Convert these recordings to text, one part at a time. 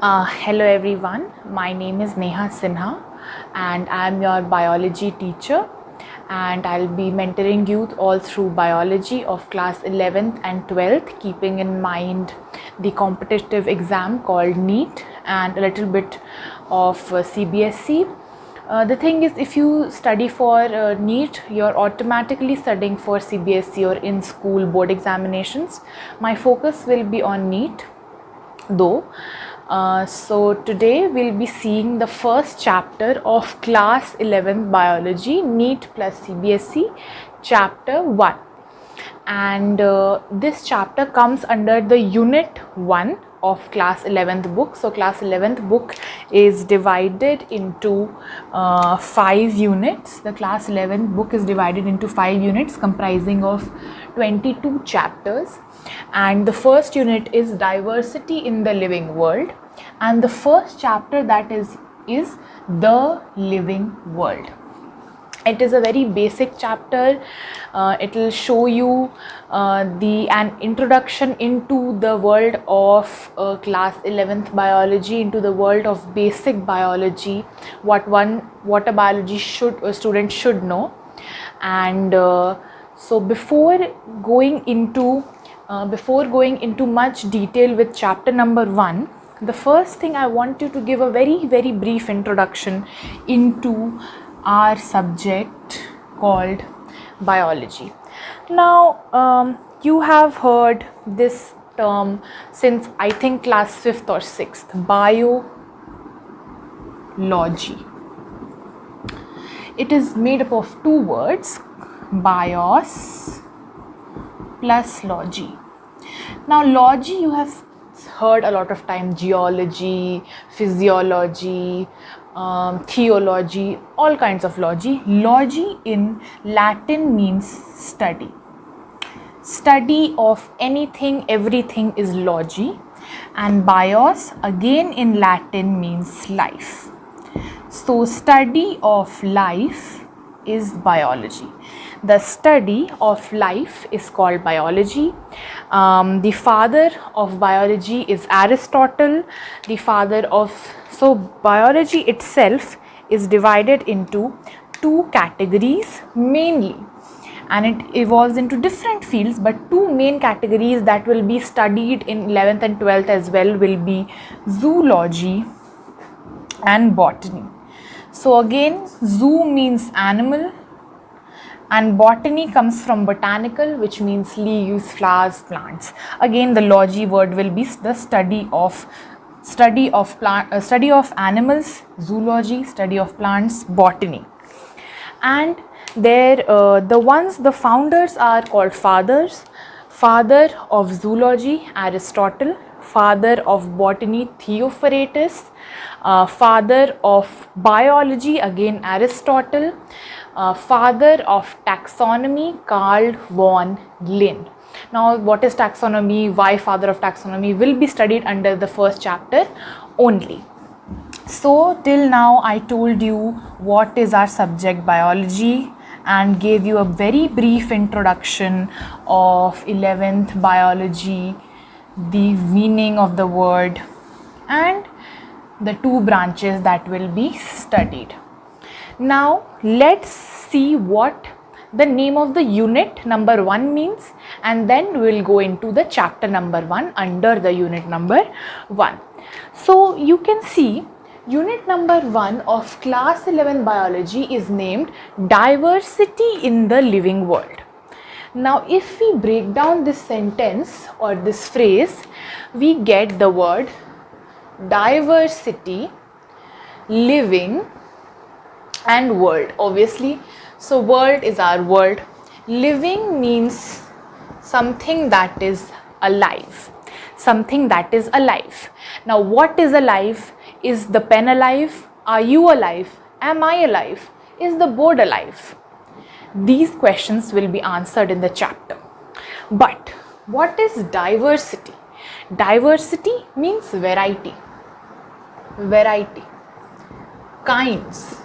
Hello everyone, my name is Neha Sinha and I am your biology teacher, and I'll be mentoring you all through biology of class 11th and 12th, keeping in mind the competitive exam called NEET and a little bit of CBSE. The thing is, if you study for NEET, you're automatically studying for CBSE or in school board examinations. My focus will be on NEET though. So today we'll be seeing the first chapter of class 11th biology, NEET plus CBSE, chapter 1, and this chapter comes under the unit 1 of class 11th book. So class 11th book is divided into 5 units. The class 11th book is divided into 5 units comprising of 22 chapters, and the first unit is diversity in the living world, and the first chapter that is the living world. It is a very basic chapter. It will show you an introduction into the world of class 11th biology, into the world of basic biology, what a student should know. And so before going into much detail with chapter number 1, the first thing I want you to give a very brief introduction into our subject called biology. Now you have heard this term since I think class 5th or 6th, biology. It is made up of 2 words, bios plus logy. Now logy, you have heard a lot of time, geology, physiology, theology, all kinds of logy. Logy in Latin means study. Study of anything, everything is logy. And bios again in Latin means life. So study of life is biology. The study of life is called biology. The father of biology is Aristotle. So biology itself is divided into 2 categories mainly, and it evolves into different fields, but 2 main categories that will be studied in 11th and 12th as well will be zoology and botany. So again, zoo means animal, and botany comes from botanical, which means leaves, flowers, plants. Again, the logy word will be the study of animals, zoology, study of plants, botany. And there the founders are called fathers. Father of zoology, Aristotle. Father of botany, Theophrastus. Father of biology, again Aristotle. Father of taxonomy, Carl von Linné. Now what is taxonomy, why father of taxonomy, will be studied under the first chapter only. So till now I told you what is our subject, biology, and gave you a very brief introduction of 11th biology, the meaning of the word, and the 2 branches that will be studied. Now let's see what the name of the unit number 1 means, and then we'll go into the chapter number 1 under the unit number 1. So you can see unit number 1 of class 11 biology is named diversity in the living world. Now if we break down this sentence or this phrase, we get the word diversity, living, and world, obviously. So world is our world. Living means something that is alive. Something that is alive. Now what is alive? Is the pen alive? Are you alive? Am I alive? Is the board alive? These questions will be answered in the chapter. But what is diversity? Diversity means variety. Variety. Kinds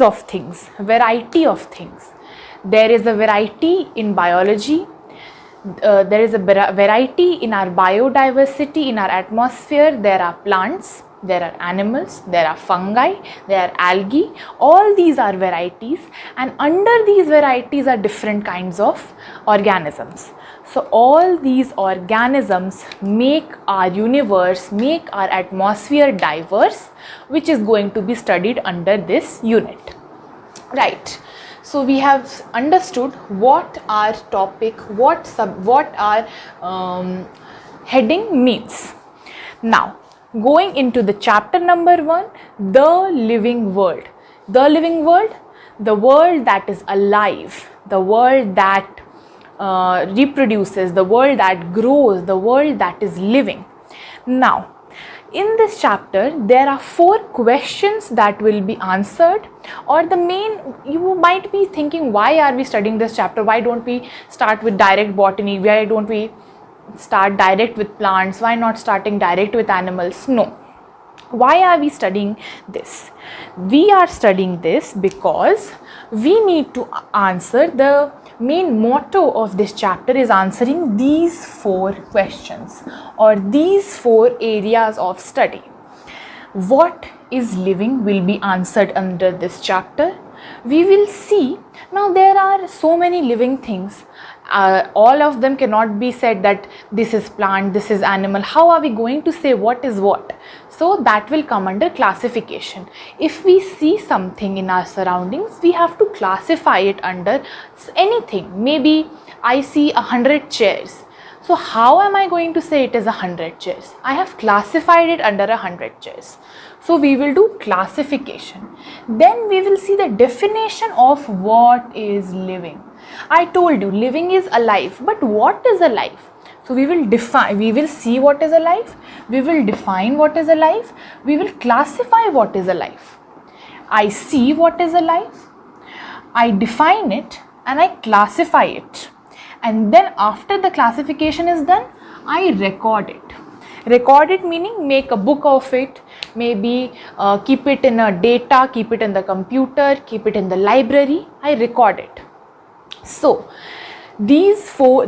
of things, variety of things. There is a variety in biology, there is a variety in our biodiversity, in our atmosphere. There are plants, there are animals, there are fungi, there are algae. All these are varieties, and under these varieties are different kinds of organisms. So all these organisms make our universe, make our atmosphere diverse, which is going to be studied under this unit. Right. So we have understood what our topic, what our heading means. Now, going into the chapter number 1, the living world. The living world, the world that is alive, the world that reproduces, the world that grows, the world that is living. Now, in this chapter, there are 4 questions that will be answered, or the main, you might be thinking, why are we studying this chapter? Why don't we start with direct botany? Why don't we start direct with plants? Why not starting direct with animals? No. Why are we studying this? We are studying this because we need to answer, the main motto of this chapter is answering these 4 questions or these 4 areas of study. What is living will be answered under this chapter. We will see, now there are so many living things. All of them cannot be said that this is plant, this is animal. How are we going to say what is what? So that will come under classification. If we see something in our surroundings, we have to classify it under anything. Maybe I see 100 chairs. So how am I going to say it is 100 chairs? I have classified it under 100 chairs. So we will do classification. Then we will see the definition of what is living. I told you living is alive, but what is alive? So we will define, we will see what is alive, we will define what is alive, we will classify what is alive. I see what is alive, I define it, and I classify it. And then after the classification is done, I record it. Record it meaning make a book of it, maybe keep it in a data, keep it in the computer, keep it in the library. I record it. So these four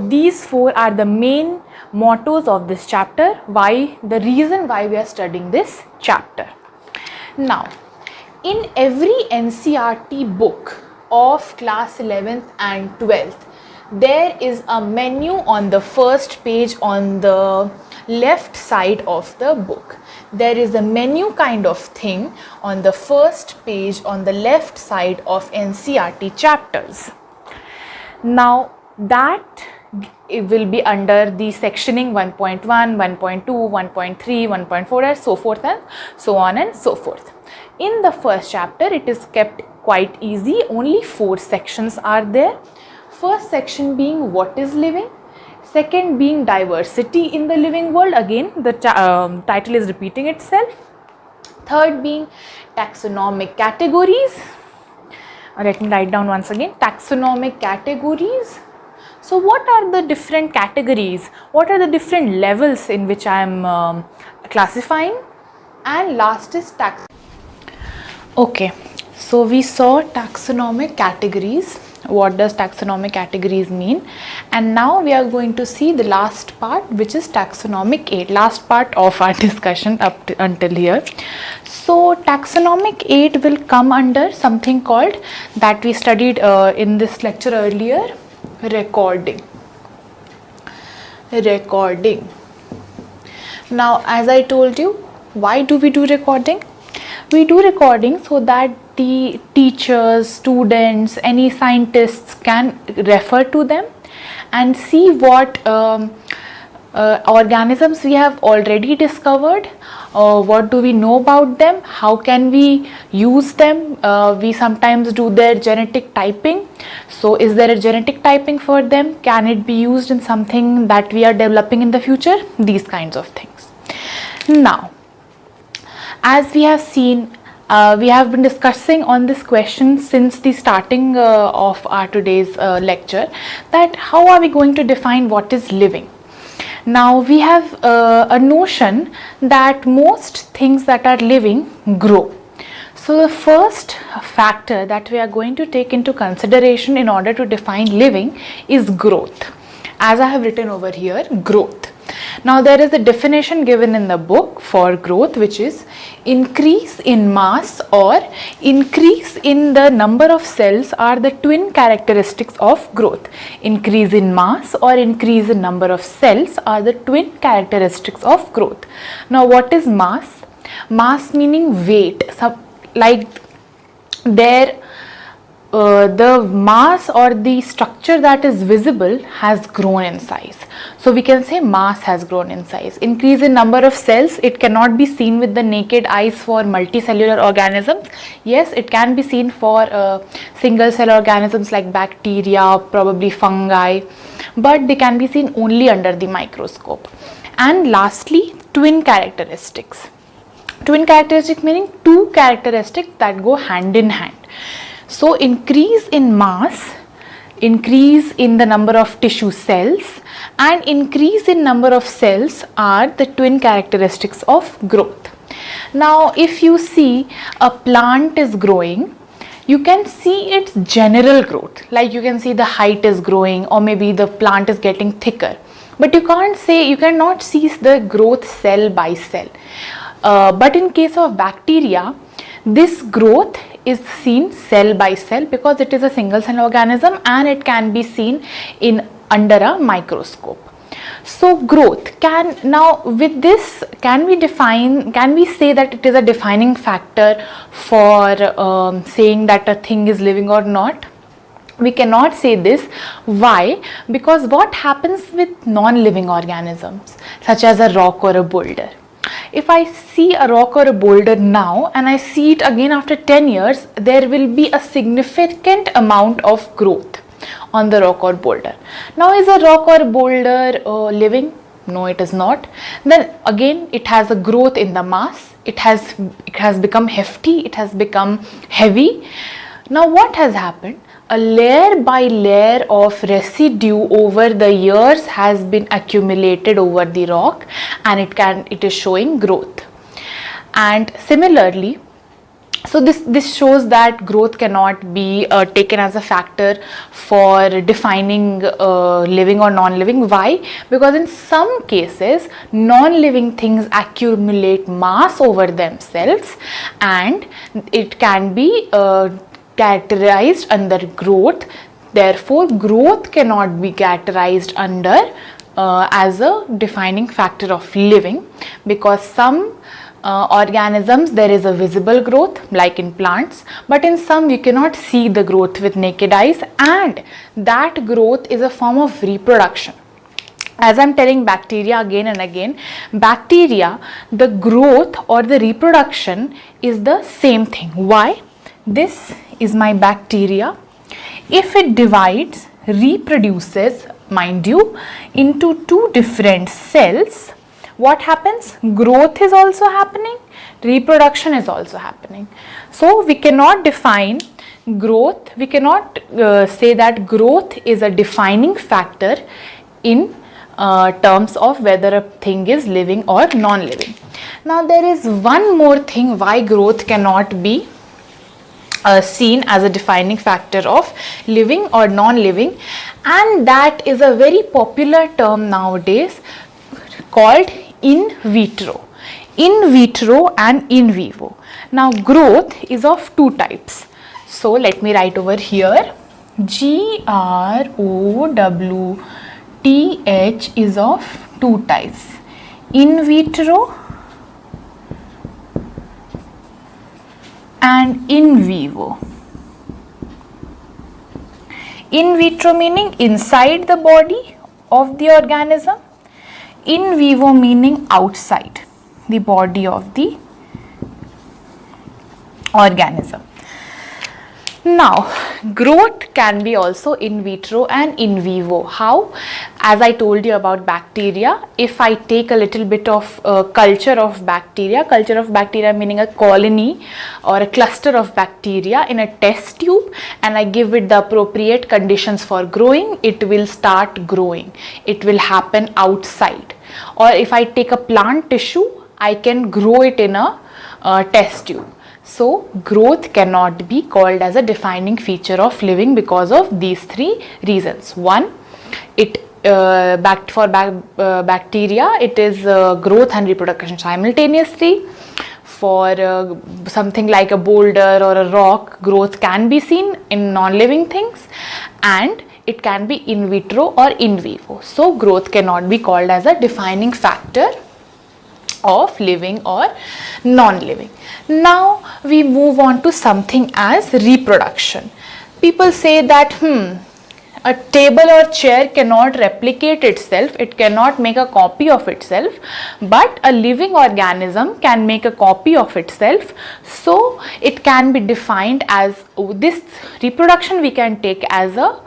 are the main mottos of this chapter. Why? The reason why we are studying this chapter. Now, in every NCERT book of class 11th and 12th, there is a menu on the first page on the left side of the book. There is a menu kind of thing on the first page on the left side of NCERT chapters. Now that it will be under the sectioning 1.1, 1.2, 1.3, 1.4 and so forth and so on and so forth. In the first chapter it is kept quite easy, only 4 sections are there. First section being what is living, second being diversity in the living world, again the title is repeating itself. Third being taxonomic categories. Let me write down once again, taxonomic categories. So what are the different categories? What are the different levels in which I am classifying? And last is tax. Okay, so we saw taxonomic categories. What does taxonomic categories mean? And now we are going to see the last part, which is taxonomic 8, last part of our discussion up to, until here. So taxonomic 8 will come under something called, that we studied in this lecture earlier, recording. Recording. Now as I told you, why do we do recording? We do recording so that the teachers, students, any scientists can refer to them and see what organisms we have already discovered, what do we know about them, how can we use them. We sometimes do their genetic typing. So is there a genetic typing for them? Can it be used in something that we are developing in the future? These kinds of things. Now, as we have seen, we have been discussing on this question since the starting of our today's lecture, that how are we going to define what is living. Now we have a notion that most things that are living grow. So the first factor that we are going to take into consideration in order to define living is growth. as I have written over here, growth. Now there is a definition given in the book for growth, which is increase in mass or increase in the number of cells are the twin characteristics of growth. Increase in mass or increase in number of cells are the twin characteristics of growth. Now what is mass? Mass meaning weight. Like there the mass or the structure that is visible has grown in size. So we can say mass has grown in size. Increase in number of cells, it cannot be seen with the naked eyes for multicellular organisms. Yes, it can be seen for single cell organisms like bacteria, probably fungi, but they can be seen only under the microscope. And lastly, twin characteristics. Twin characteristics meaning two characteristics that go hand in hand. So increase in mass, increase in the number of tissue cells, and increase in number of cells are the twin characteristics of growth. Now if you see a plant is growing, you can see its general growth, like you can see the height is growing or maybe the plant is getting thicker, but you cannot see the growth cell by cell. But in case of bacteria, this growth is seen cell by cell because it is a single cell organism and it can be seen under a microscope. So growth now with this, can we say that it is a defining factor for saying that a thing is living or not? We cannot say this. Why? Because what happens with non-living organisms such as a rock or a boulder? If I see a rock or a boulder now and I see it again after 10 years, there will be a significant amount of growth on the rock or boulder. Now is a rock or boulder living? No, it is not. Then again it has a growth in the mass. It has become hefty, it has become heavy. Now what has happened? A layer by layer of residue over the years has been accumulated over the rock and it is showing growth. And similarly, so this shows that growth cannot be taken as a factor for defining living or non-living. Why? Because in some cases non-living things accumulate mass over themselves and it can be characterized under growth. Therefore growth cannot be characterized under as a defining factor of living, because some organisms there is a visible growth like in plants, but in some you cannot see the growth with naked eyes, and that growth is a form of reproduction. As I am telling bacteria again and again, bacteria, the growth or the reproduction is the same thing. Why? This is my bacteria. If it divides, reproduces, mind you, into two different cells, what happens? Growth is also happening, reproduction is also happening. So we cannot define growth, we cannot say that growth is a defining factor in terms of whether a thing is living or non-living. Now there is one more thing why growth cannot be seen as a defining factor of living or non-living, and that is a very popular term nowadays called in vitro. In vitro and in vivo. Now growth is of two types. So let me write over here, GROWTH is of two types, in vitro and in vivo. In vitro meaning inside the body of the organism, in vivo meaning outside the body of the organism. Now growth can be also in vitro and in vivo. How? As I told you about bacteria, if I take a little bit of culture of bacteria meaning a colony or a cluster of bacteria in a test tube, and I give it the appropriate conditions for growing, it will start growing. It will happen outside. Or if I take a plant tissue, I can grow it in a test tube. So growth cannot be called as a defining feature of living because of these three reasons. One, it bacteria, it is growth and reproduction simultaneously. For something like a boulder or a rock, growth can be seen in non-living things, and it can be in vitro or in vivo. So growth cannot be called as a defining factor of living or non-living. Now we move on to something as reproduction. People say that a table or chair cannot replicate itself, it cannot make a copy of itself, but a living organism can make a copy of itself. So it can be defined as, this reproduction we can take as a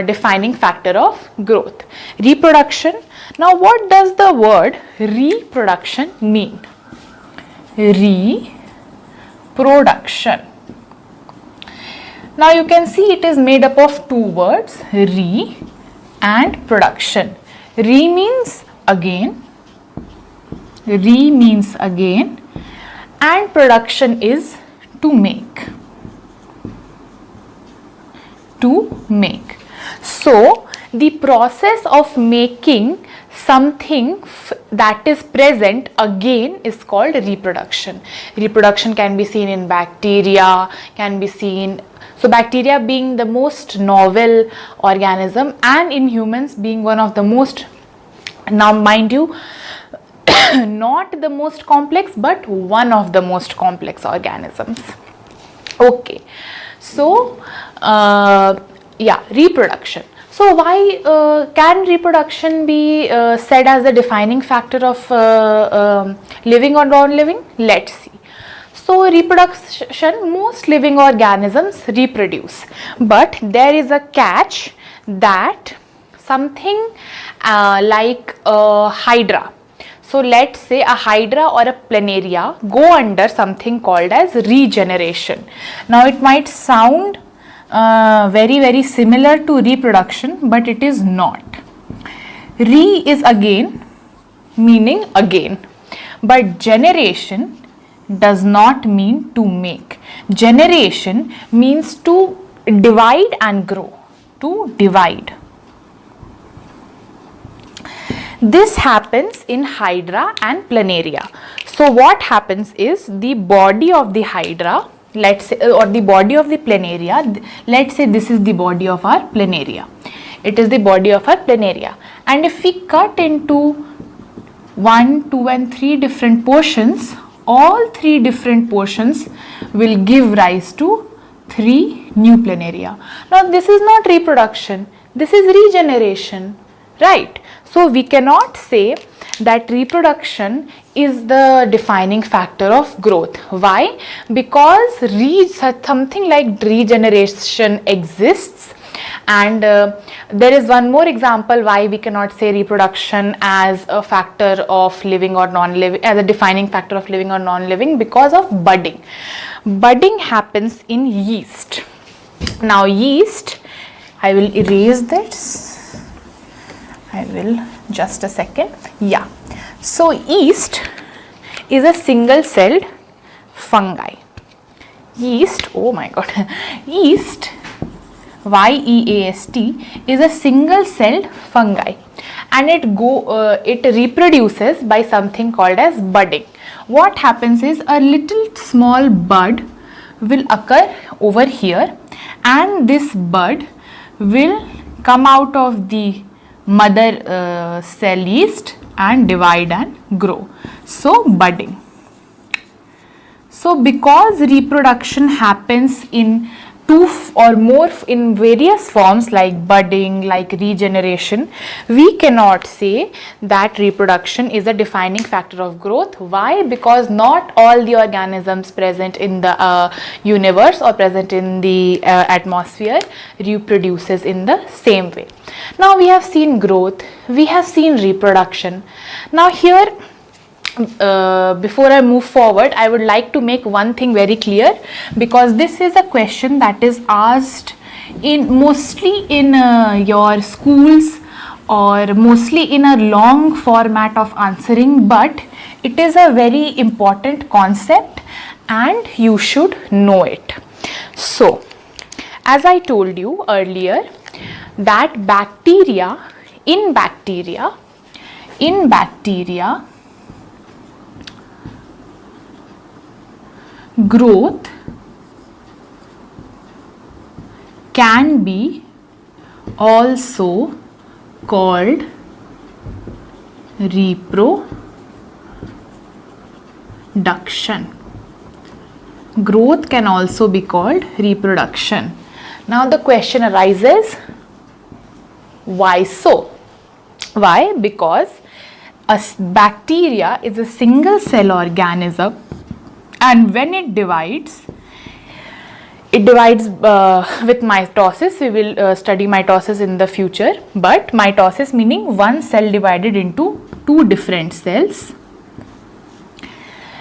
defining factor of growth. Reproduction. Now what does the word reproduction mean? Reproduction. Now you can see it is made up of two words, re and production. Re means again, and production is to make. So the process of making something that is present again is called reproduction. Reproduction can be seen in bacteria, so bacteria being the most novel organism, and in humans being one of the most, now mind you, not the most complex but one of the most complex organisms. Okay, so reproduction. So why can reproduction be said as the defining factor of living or non-living? Let's see. So reproduction, most living organisms reproduce, but there is a catch, that something like a hydra. So let's say a hydra or a planaria go under something called as regeneration. Now it might sound very similar to reproduction, but it is not. Re is again, meaning again, but generation does not mean to make. Generation means to divide and grow, to divide. This happens in hydra and planaria. So what happens is, the body of the hydra, let's say, or the body of the planaria, let's say this is the body of our planaria. It is the body of our planaria. And if we cut into 1, 2 and 3 different portions, all 3 different portions will give rise to 3 new planaria. Now this is not reproduction, this is regeneration, right? So we cannot say that reproduction is the defining factor of growth. Why? Because something like regeneration exists, and there is one more example why we cannot say reproduction as a factor of living or non-living, as a defining factor of living or non-living, because of budding. Budding happens in yeast. Now yeast, I will erase this. I will, just a second. Yeah. So yeast is a single-celled fungi. Yeast, oh my god, yeast, yeast, is a single-celled fungi, and it reproduces by something called as budding. What happens is, a little small bud will occur over here, and this bud will come out of the mother cell yeast and divide and grow. So budding. So because reproduction happens in 2 or more, in various forms like budding, like regeneration, we cannot say that reproduction is a defining factor of growth. Why? Because not all the organisms present in the universe or present in the atmosphere reproduces in the same way. Now we have seen growth, we have seen reproduction. Now here, before I move forward, I would like to make one thing very clear, because this is a question that is asked mostly in your schools, or mostly in a long format of answering, but it is a very important concept and you should know it. So as I told you earlier, that bacteria in bacteria, growth can be also called reproduction. Growth can also be called reproduction. Now the question arises, why so? Why? Because a bacteria is a single cell organism, and when it divides with mitosis. We will study mitosis in the future, but mitosis meaning one cell divided into two different cells.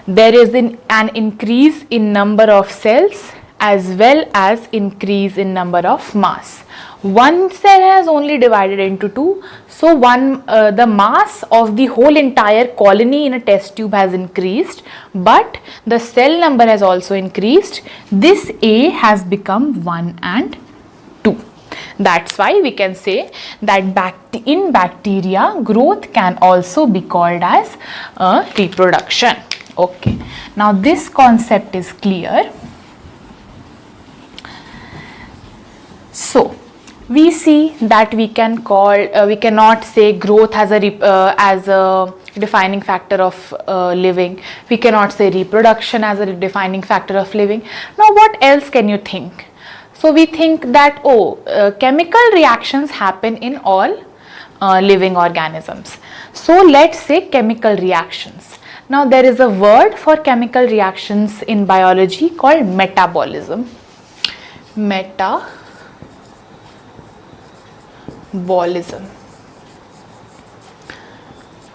There is an increase in number of cells as well as increase in number of mass. One cell has only divided into two, so the mass of the whole entire colony in a test tube has increased, but the cell number has also increased. This A has become 1 and 2. That's why we can say that in bacteria, growth can also be called as reproduction. Okay, now this concept is clear. So we see that we cannot say growth as a defining factor of living. We cannot say reproduction as a defining factor of living. Now what else can you think? So we think that chemical reactions happen in all living organisms. So let's say chemical reactions. Now there is a word for chemical reactions in biology called metabolism. Metabolism.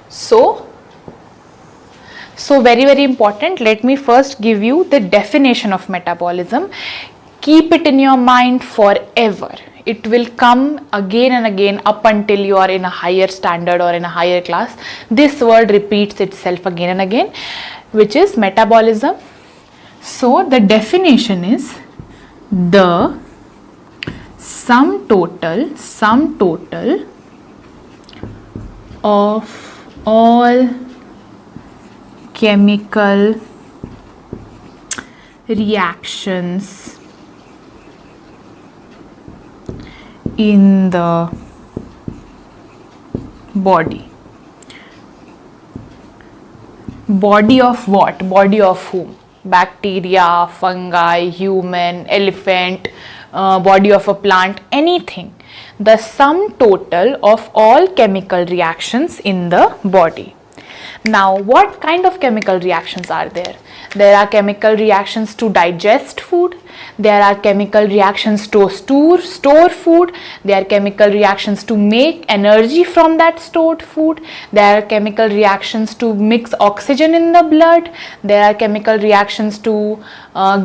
So very important. Let me first give you the definition of metabolism. Keep it in your mind forever. It will come again and again up until you are in a higher standard or in a higher class. This word repeats itself again and again, which is metabolism. So the definition is the sum total of all chemical reactions in the body. Body of what? Body of whom? Bacteria, fungi, human, elephant, body of a plant, anything. The sum total of all chemical reactions in the body. Now, what kind of chemical reactions are there? There are chemical reactions to digest food. There are chemical reactions to store food. There are chemical reactions to make energy from that stored food. There are chemical reactions to mix oxygen in the blood. There are chemical reactions to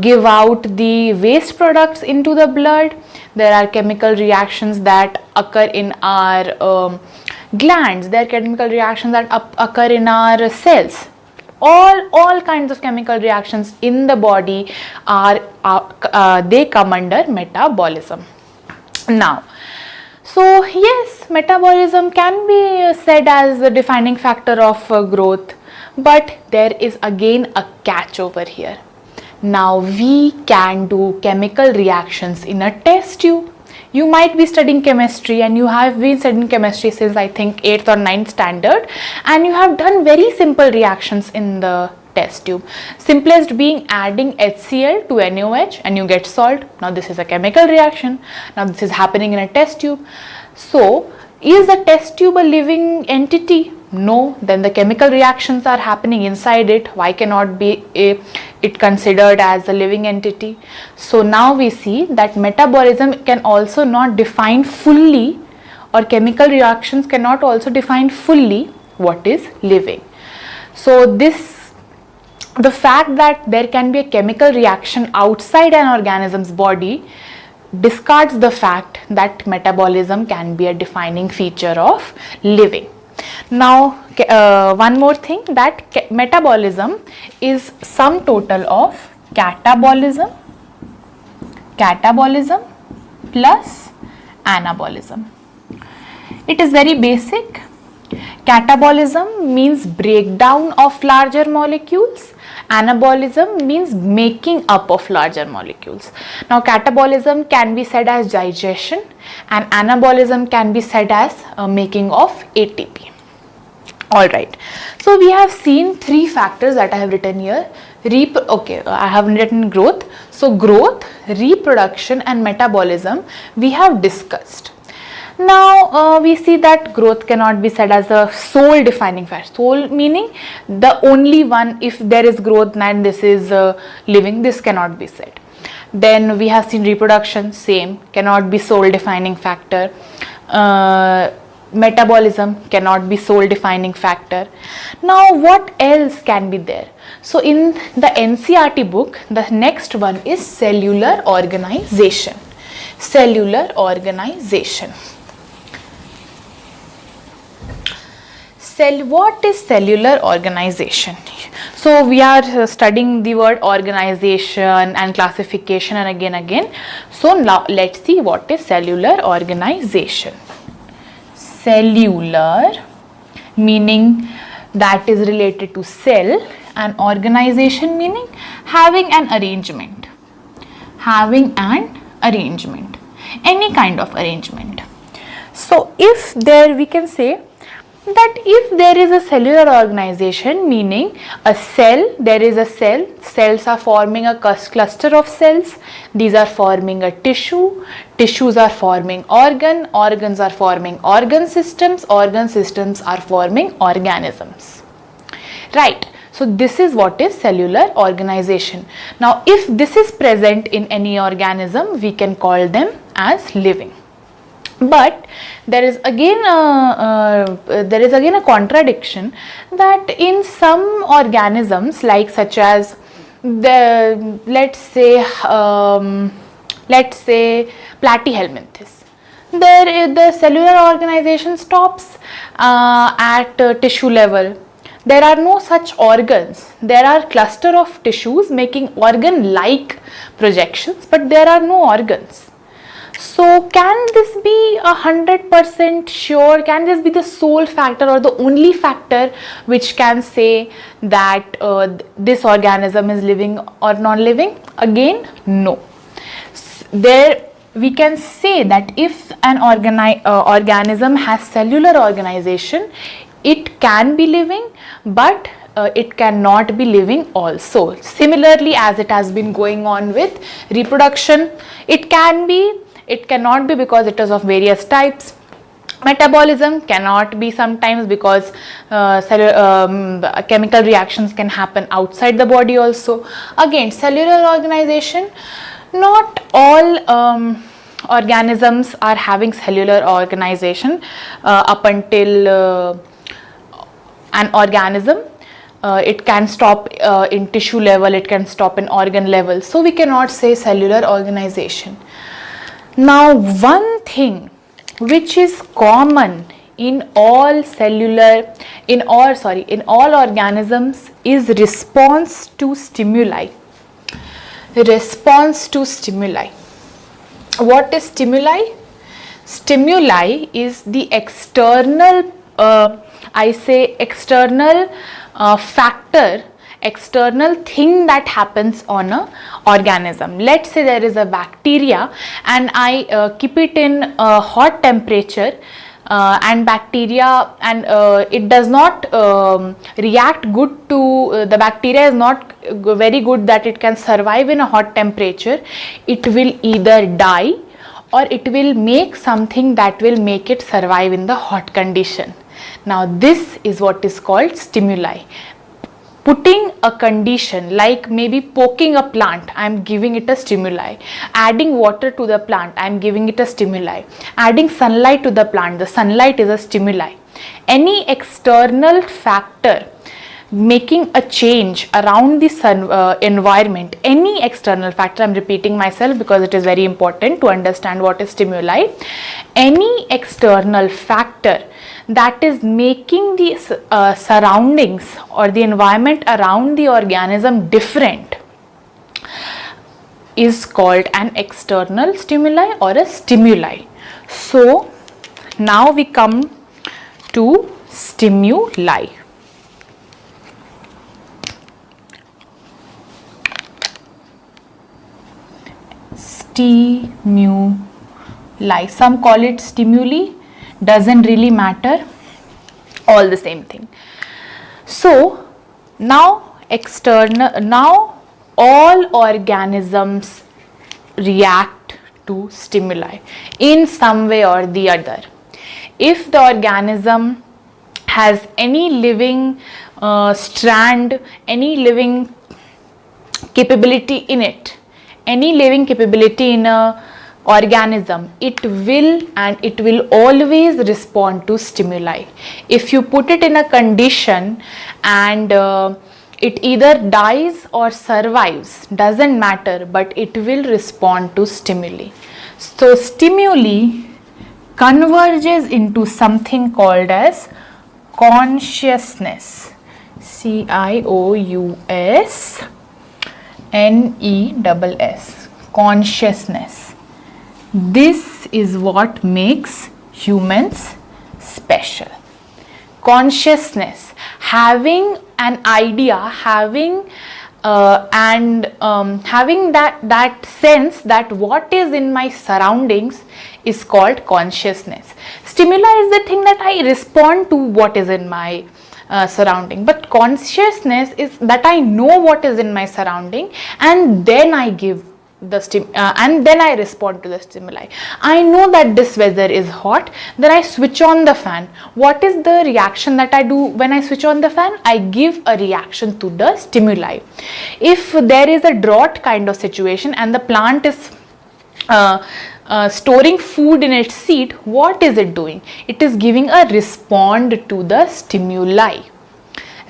give out the waste products into the blood. There are chemical reactions that occur in our glands. There are chemical reactions that occur in our cells. All kinds of chemical reactions in the body they come under metabolism. Now, so yes, metabolism can be said as the defining factor of growth, but there is again a catch over here. Now we can do chemical reactions in a test tube. You might be studying chemistry, and you have been studying chemistry since I think 8th or 9th standard, and you have done very simple reactions in the test tube. Simplest being adding HCl to NaOH and you get salt. Now this is a chemical reaction. Now this is happening in a test tube. So is the test tube a living entity? No. Then the chemical reactions are happening inside it. Why cannot be it considered as a living entity? So now we see that metabolism can also not define fully, or chemical reactions cannot also define fully what is living. So the fact that there can be a chemical reaction outside an organism's body discards the fact that metabolism can be a defining feature of living. Now one more thing, that metabolism is sum total of catabolism plus anabolism. It is very basic. Catabolism means breakdown of larger molecules. Anabolism means making up of larger molecules. Now catabolism can be said as digestion and anabolism can be said as making of ATP. Alright, so we have seen three factors that I have written here. I have written growth. So growth, reproduction and metabolism we have discussed. Now we see that growth cannot be said as a sole defining factor. Sole meaning the only one. If there is growth and this is living, this cannot be said. Then we have seen reproduction, same, cannot be sole defining factor. Metabolism cannot be sole defining factor. Now what else can be there? So in the NCERT book, the next one is cellular organization. Cellular organization. What is cellular organization? So we are studying the word organization and classification and again. So now let's see what is cellular organization. Cellular meaning that is related to cell, and organization meaning having an arrangement. Having an arrangement. Any kind of arrangement. So if there, we can say that if there is a cellular organization, meaning a cell, there is a cell, cells are forming a cluster of cells, these are forming a tissue, tissues are forming organs are forming organ systems are forming organisms, right? So this is what is cellular organization. Now if this is present in any organism, we can call them as living. But there is again a contradiction that in some organisms, like such as the let's say platyhelminthes, the cellular organization stops at tissue level. There are no such organs. There are cluster of tissues making organ-like projections, but there are no organs. So can this be 100% sure? Can this be the sole factor or the only factor which can say that this organism is living or non-living? Again, no. There we can say that if an organism has cellular organization, it can be living, but it cannot be living also. Similarly, as it has been going on with reproduction, it can be, it cannot be because it is of various types. Metabolism cannot be sometimes because chemical reactions can happen outside the body also. Again, cellular organization, not all organisms are having cellular organization up until an organism. It can stop in tissue level, it can stop in organ level. So we cannot say cellular organization. Now one thing which is common in all organisms is response to stimuli. Response to stimuli. What is stimuli? Stimuli is the external factor, external thing that happens on a organism. Let's say there is a bacteria and I keep it in a hot temperature and bacteria, and it does not react good to, the bacteria is not very good that it can survive in a hot temperature. It will either die or it will make something that will make it survive in the hot condition. Now this is what is called stimuli. Putting a condition, like maybe poking a plant, I am giving it a stimuli. Adding water to the plant, I am giving it a stimuli. Adding sunlight to the plant, the sunlight is a stimuli. Any external factor making a change around the environment, any external factor, I am repeating myself because it is very important to understand what is stimuli. Any external factor that is making the surroundings or the environment around the organism different is called an external stimuli or a stimuli. So now we come to stimuli. Stimuli. Some call it stimuli, doesn't really matter, all the same thing. So now all organisms react to stimuli in some way or the other. If the organism has any living strand, any living capability in it, any living capability in a organism, it will always respond to stimuli. If you put it in a condition and it either dies or survives, doesn't matter, but it will respond to stimuli. So stimuli converges into something called as consciousness. CIOUSNESS, consciousness. This is what makes humans special. Consciousness, having an idea, having that sense that what is in my surroundings is called consciousness. Stimuli is the thing that I respond to what is in my surrounding, but consciousness is that I know what is in my surrounding and then I give and then I respond to the stimuli. I know that this weather is hot, then I switch on the fan. What is the reaction that I do when I switch on the fan? I give a reaction to the stimuli. If there is a drought kind of situation and the plant is storing food in its seed, what is it doing? It is giving a response to the stimuli,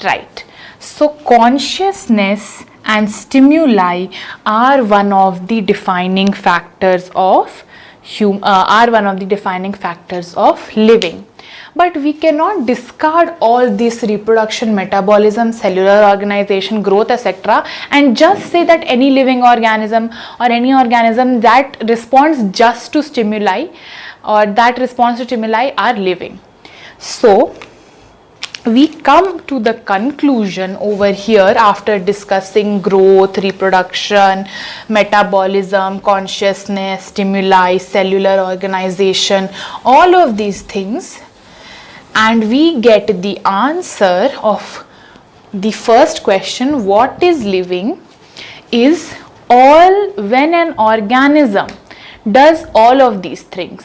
right? So consciousness and stimuli are one of the defining factors of living. But we cannot discard all this reproduction, metabolism, cellular organization, growth, etc. and just say that any living organism or any organism that responds just to stimuli or that responds to stimuli are living. So we come to the conclusion over here after discussing growth, reproduction, metabolism, consciousness, stimuli, cellular organization, all of these things, and we get the answer of the first question, what is living, is all when an organism does all of these things: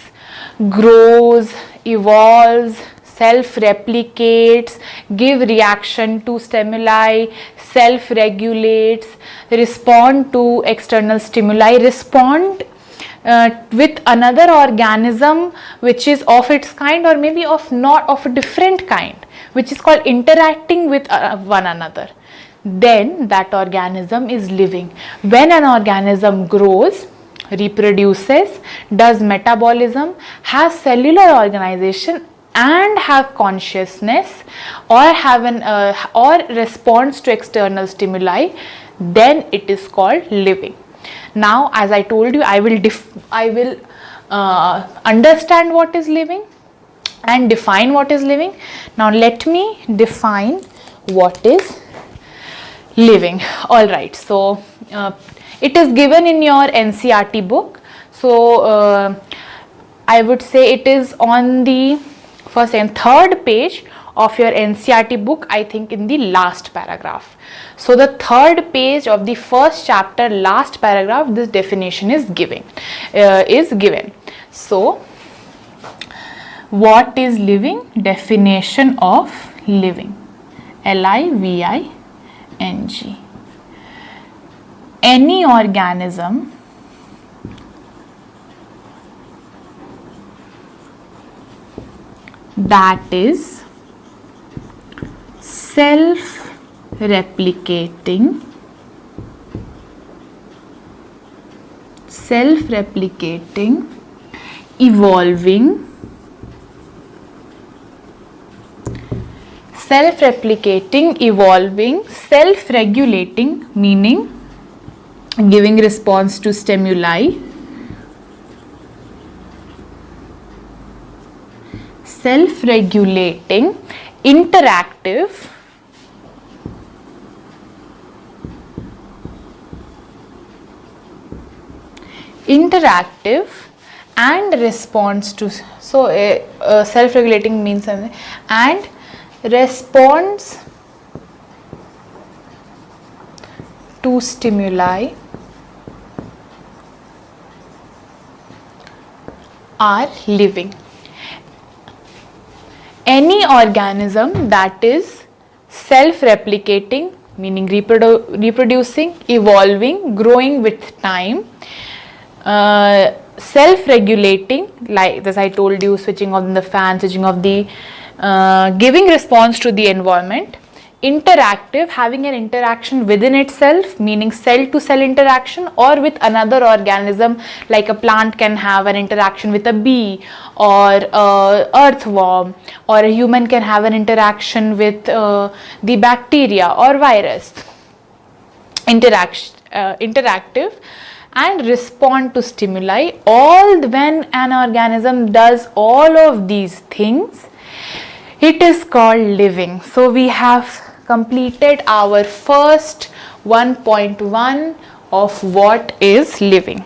grows, evolves, self-replicates, give reaction to stimuli, self-regulates, respond to external stimuli, respond with another organism which is of its kind or maybe of not of a different kind, which is called interacting with one another, then that organism is living. When an organism grows, reproduces, does metabolism, has cellular organization and have consciousness or have or responds to external stimuli, then it is called living. Now, as I told you, I will understand what is living and define what is living. Now let me define what is living. All right, so it is given in your NCERT book. So I would say it is on the first and third page of your NCERT book, I think in the last paragraph. So the third page of the first chapter, last paragraph, this definition is given. So what is living? Definition of living: LIVING. Any organism that is self-replicating, evolving, self-regulating, meaning giving response to stimuli, self-regulating, interactive, and responds to, so self-regulating means something, and responds to stimuli are living. Any organism that is self-replicating, meaning reproducing, evolving, growing with time, self-regulating, like as I told you, switching on the fan, switching off the, giving response to the environment, interactive, having an interaction within itself, meaning cell to cell interaction, or with another organism, like a plant can have an interaction with a bee or a earthworm, or a human can have an interaction with the bacteria or virus. Interactive, and respond to stimuli. When an organism does all of these things, it is called living. So we have completed our first 1.1 of what is living.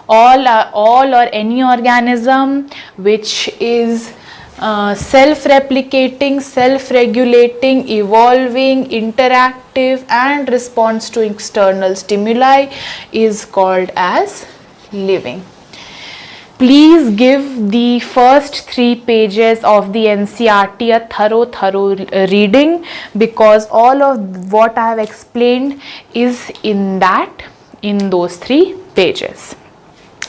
All or any organism which is self-replicating, self-regulating, evolving, interactive, and responds to external stimuli is called as living. Please give the first 3 pages of the NCERT a thorough reading, because all of what I have explained is in those 3 pages.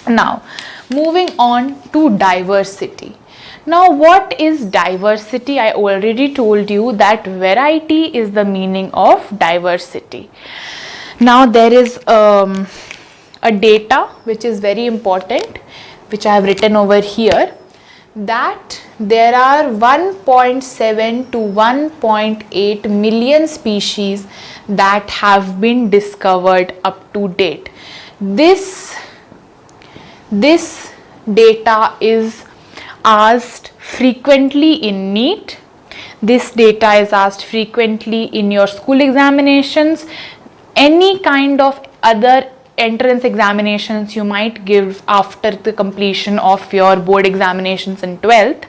Now, moving on to diversity. Now, what is diversity? I already told you that variety is the meaning of diversity. Now, there is a data which is very important, which I have written over here, that there are 1.7 to 1.8 million species that have been discovered up to date. This data is asked frequently in NEET. This data is asked frequently in your school examinations, any kind of other entrance examinations you might give after the completion of your board examinations in 12th.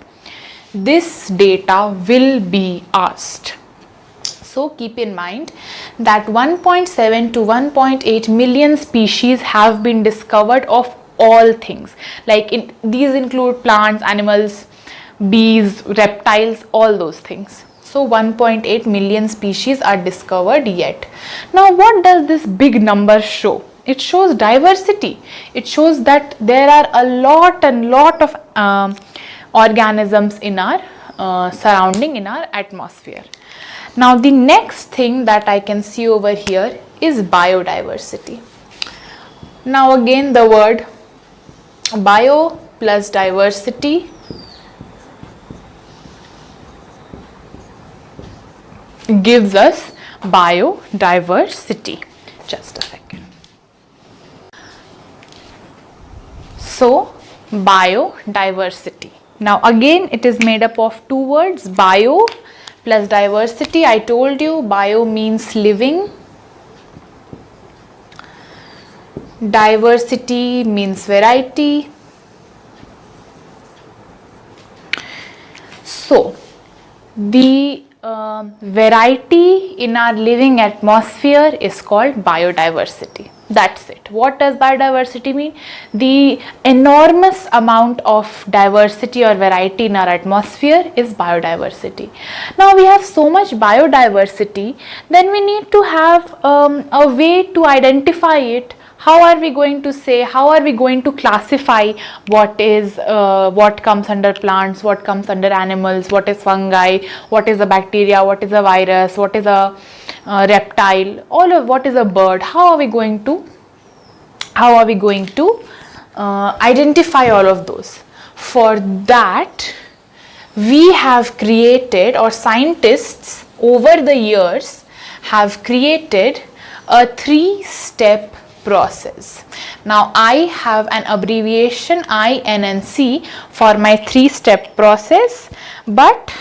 This data will be asked. So keep in mind that 1.7 to 1.8 million species have been discovered of all things. These include plants, animals, bees, reptiles, all those things. So 1.8 million species are discovered yet. Now, what does this big number show? It shows diversity. It shows that there are a lot of organisms in our surrounding, in our atmosphere. Now, the next thing that I can see over here is biodiversity. Now, again, the word bio plus diversity gives us biodiversity. Just a second. So, biodiversity. Now, again, it is made up of 2 words, bio plus diversity. I told you bio means living, diversity means variety. So, the variety in our living atmosphere is called biodiversity. That's it. What does biodiversity mean? The enormous amount of diversity or variety in our atmosphere is biodiversity. Now, we have so much biodiversity, then we need to have a way to identify it. How are we going to say, how are we going to classify what comes under plants, what comes under animals, what is fungi, what is a bacteria, what is a virus, what is a reptile, all of what is a bird? How are we going to identify all of those? For that, we have created, or scientists over the years have created, a 3-step process. Now I have an abbreviation INNC for my 3-step process, but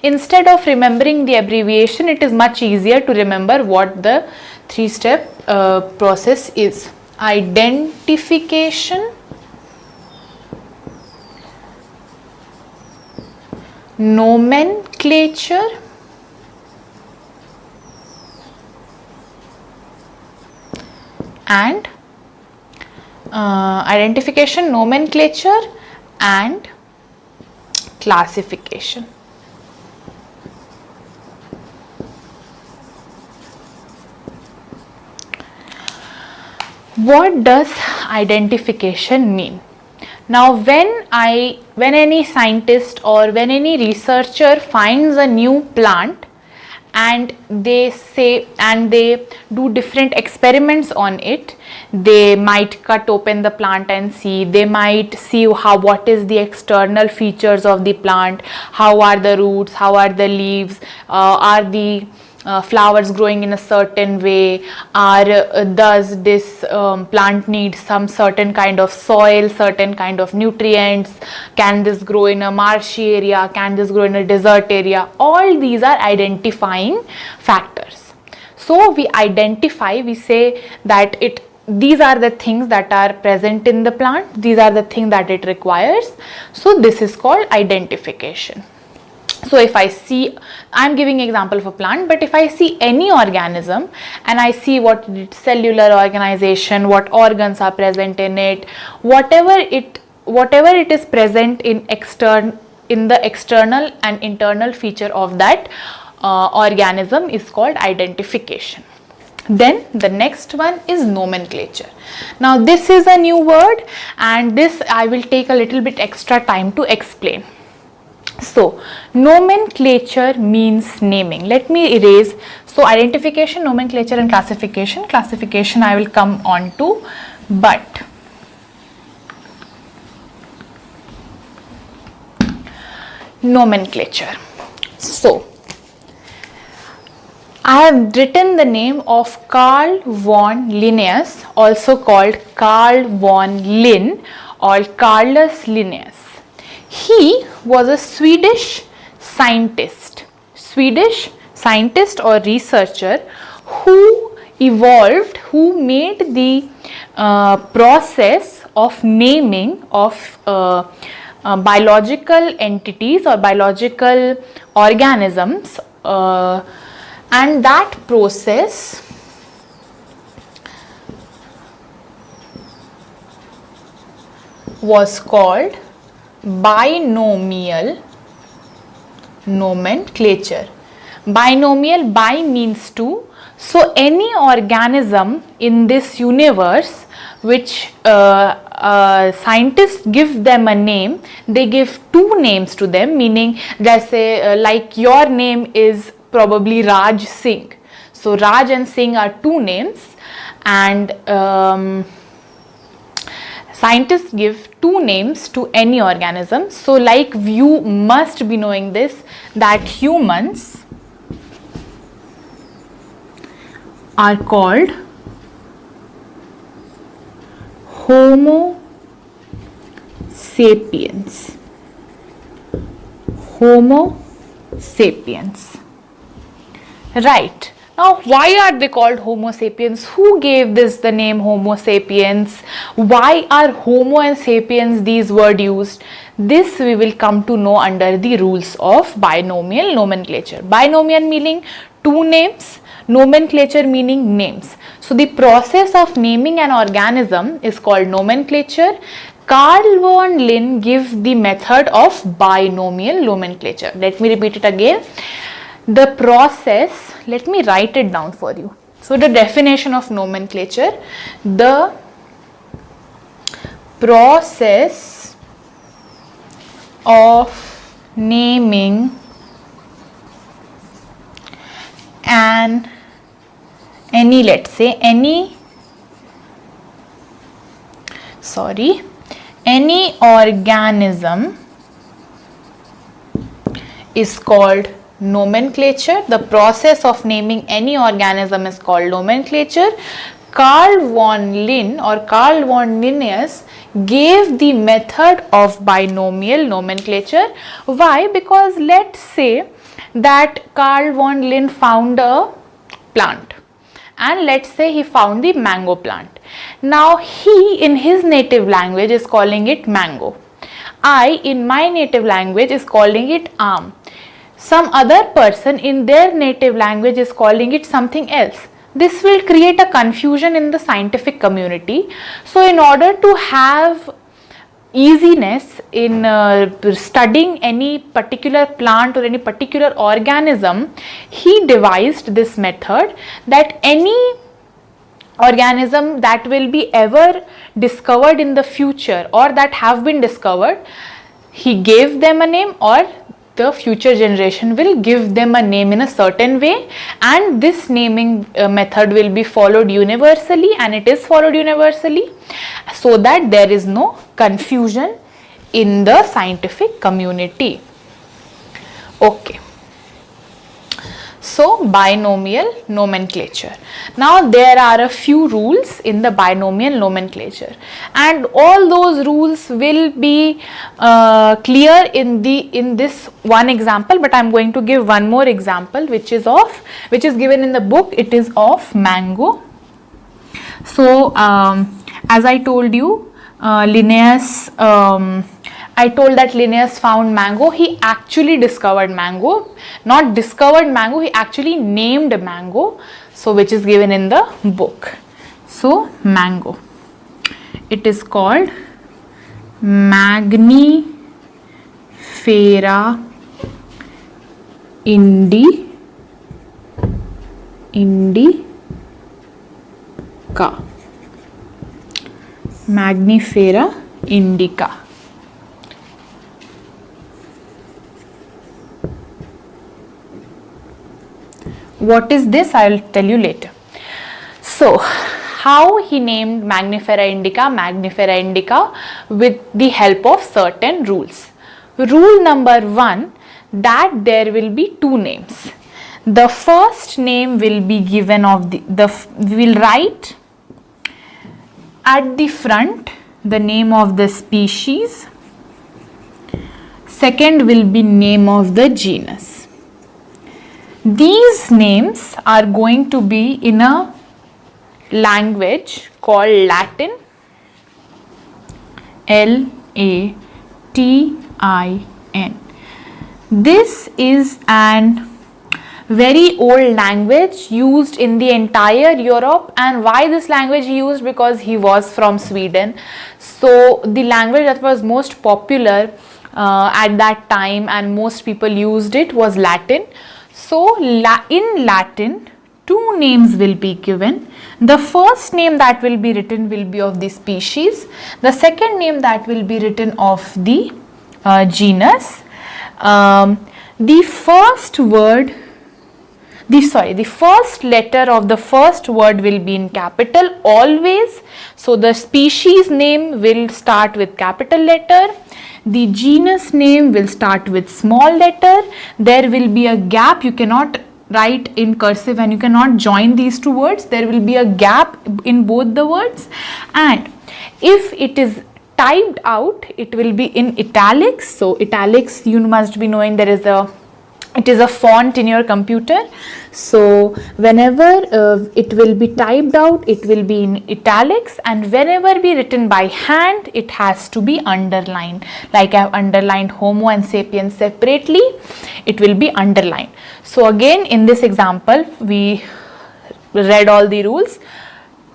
instead of remembering the abbreviation, it is much easier to remember what the 3-step process is. Identification, nomenclature, and identification, nomenclature, and classification. What does identification mean? Now, when any scientist or when any researcher finds a new plant and they do different experiments on it, they might cut open the plant and see, they might see what is the external features of the plant, how are the roots, how are the leaves, are the flowers growing in a certain way, does this plant need some certain kind of soil, certain kind of nutrients, can this grow in a marshy area, can this grow in a desert area. All these are identifying factors. So we identify, we say that these are the things that are present in the plant, these are the things that it requires. So this is called identification. So if I see, I am giving example of a plant, but if I see any organism and I see what its cellular organization, what organs are present in it, whatever it is present in the external and internal feature of that organism is called identification. Then the next one is nomenclature. Now this is a new word, and this I will take a little bit extra time to explain. So nomenclature means naming. Let me erase. So identification, nomenclature, and classification. Classification I will come on to, but nomenclature. So I have written the name of Carl von Linnaeus, also called Carl von Linn or Carolus Linnaeus. He was a Swedish scientist or researcher who made the process of naming of biological entities or biological organisms, and that process was called binomial nomenclature. Binomial, bi means two. So any organism in this universe which scientists give them a name, they give two names to them, meaning let's say like your name is probably Raj Singh. So Raj and Singh are two names, and scientists give two names to any organism. So like you must be knowing this, that humans are called Homo sapiens. Homo sapiens. Right. Now, why are they called Homo sapiens? Who gave this the name Homo sapiens? Why are Homo and sapiens these words used? This we will come to know under the rules of binomial nomenclature. Binomial meaning two names, nomenclature meaning names. So the process of naming an organism is called nomenclature. Carl von Linné gives the method of binomial nomenclature. Let me repeat it again. The process, let me write it down for you. So the definition of nomenclature: the process of naming any organism is called nomenclature. The process of naming any organism is called nomenclature. Carl von Linnaeus gave the method of binomial nomenclature. Why? Because let's say that Carl von Linné found a plant, and let's say he found the mango plant. Now he in his native language is calling it mango. I in my native language is calling it aam. Some other person in their native language is calling it something else. This will create a confusion in the scientific community. So in order to have easiness in studying any particular plant or any particular organism, he devised this method that any organism that will be ever discovered in the future or that have been discovered, he gave them a name, or the future generation will give them a name in a certain way, and this naming method will be followed universally, and it is followed universally, so that there is no confusion in the scientific community. Okay. So binomial nomenclature. Now there are a few rules in the binomial nomenclature, and all those rules will be clear in this one example, but I am going to give one more example which is given in the book. It is of mango. So as I told you, I told that Linnaeus found mango. He actually discovered mango, not discovered mango, he actually named mango, so which is given in the book. So mango, it is called Mangifera indica. Mangifera indica. What is this? I will tell you later. So, how he named Mangifera indica with the help of certain rules. Rule number 1, that there will be two names. The first name will be given of we will write at the front the name of the species. Second will be name of the genus. These names are going to be in a language called Latin, L-A-T-I-N. This is an very old language used in the entire Europe. And why this language he used? Because he was from Sweden. So the language that was most popular at that time and most people used it was Latin. So in Latin, two names will be given. The first name that will be written will be of the species. The second name that will be written of the genus. The first letter of the first word will be in capital always. So the species name will start with capital letter. The genus name will start with small letter. There will be a gap. You cannot write in cursive and you cannot join these two words. There will be a gap in both the words. And if it is typed out, it will be in italics. So italics, you must be knowing, it is a font in your computer. So whenever it will be typed out, it will be in italics, and whenever be written by hand, it has to be underlined. Like I have underlined Homo and Sapiens separately, it will be underlined. So again, in this example, we read all the rules.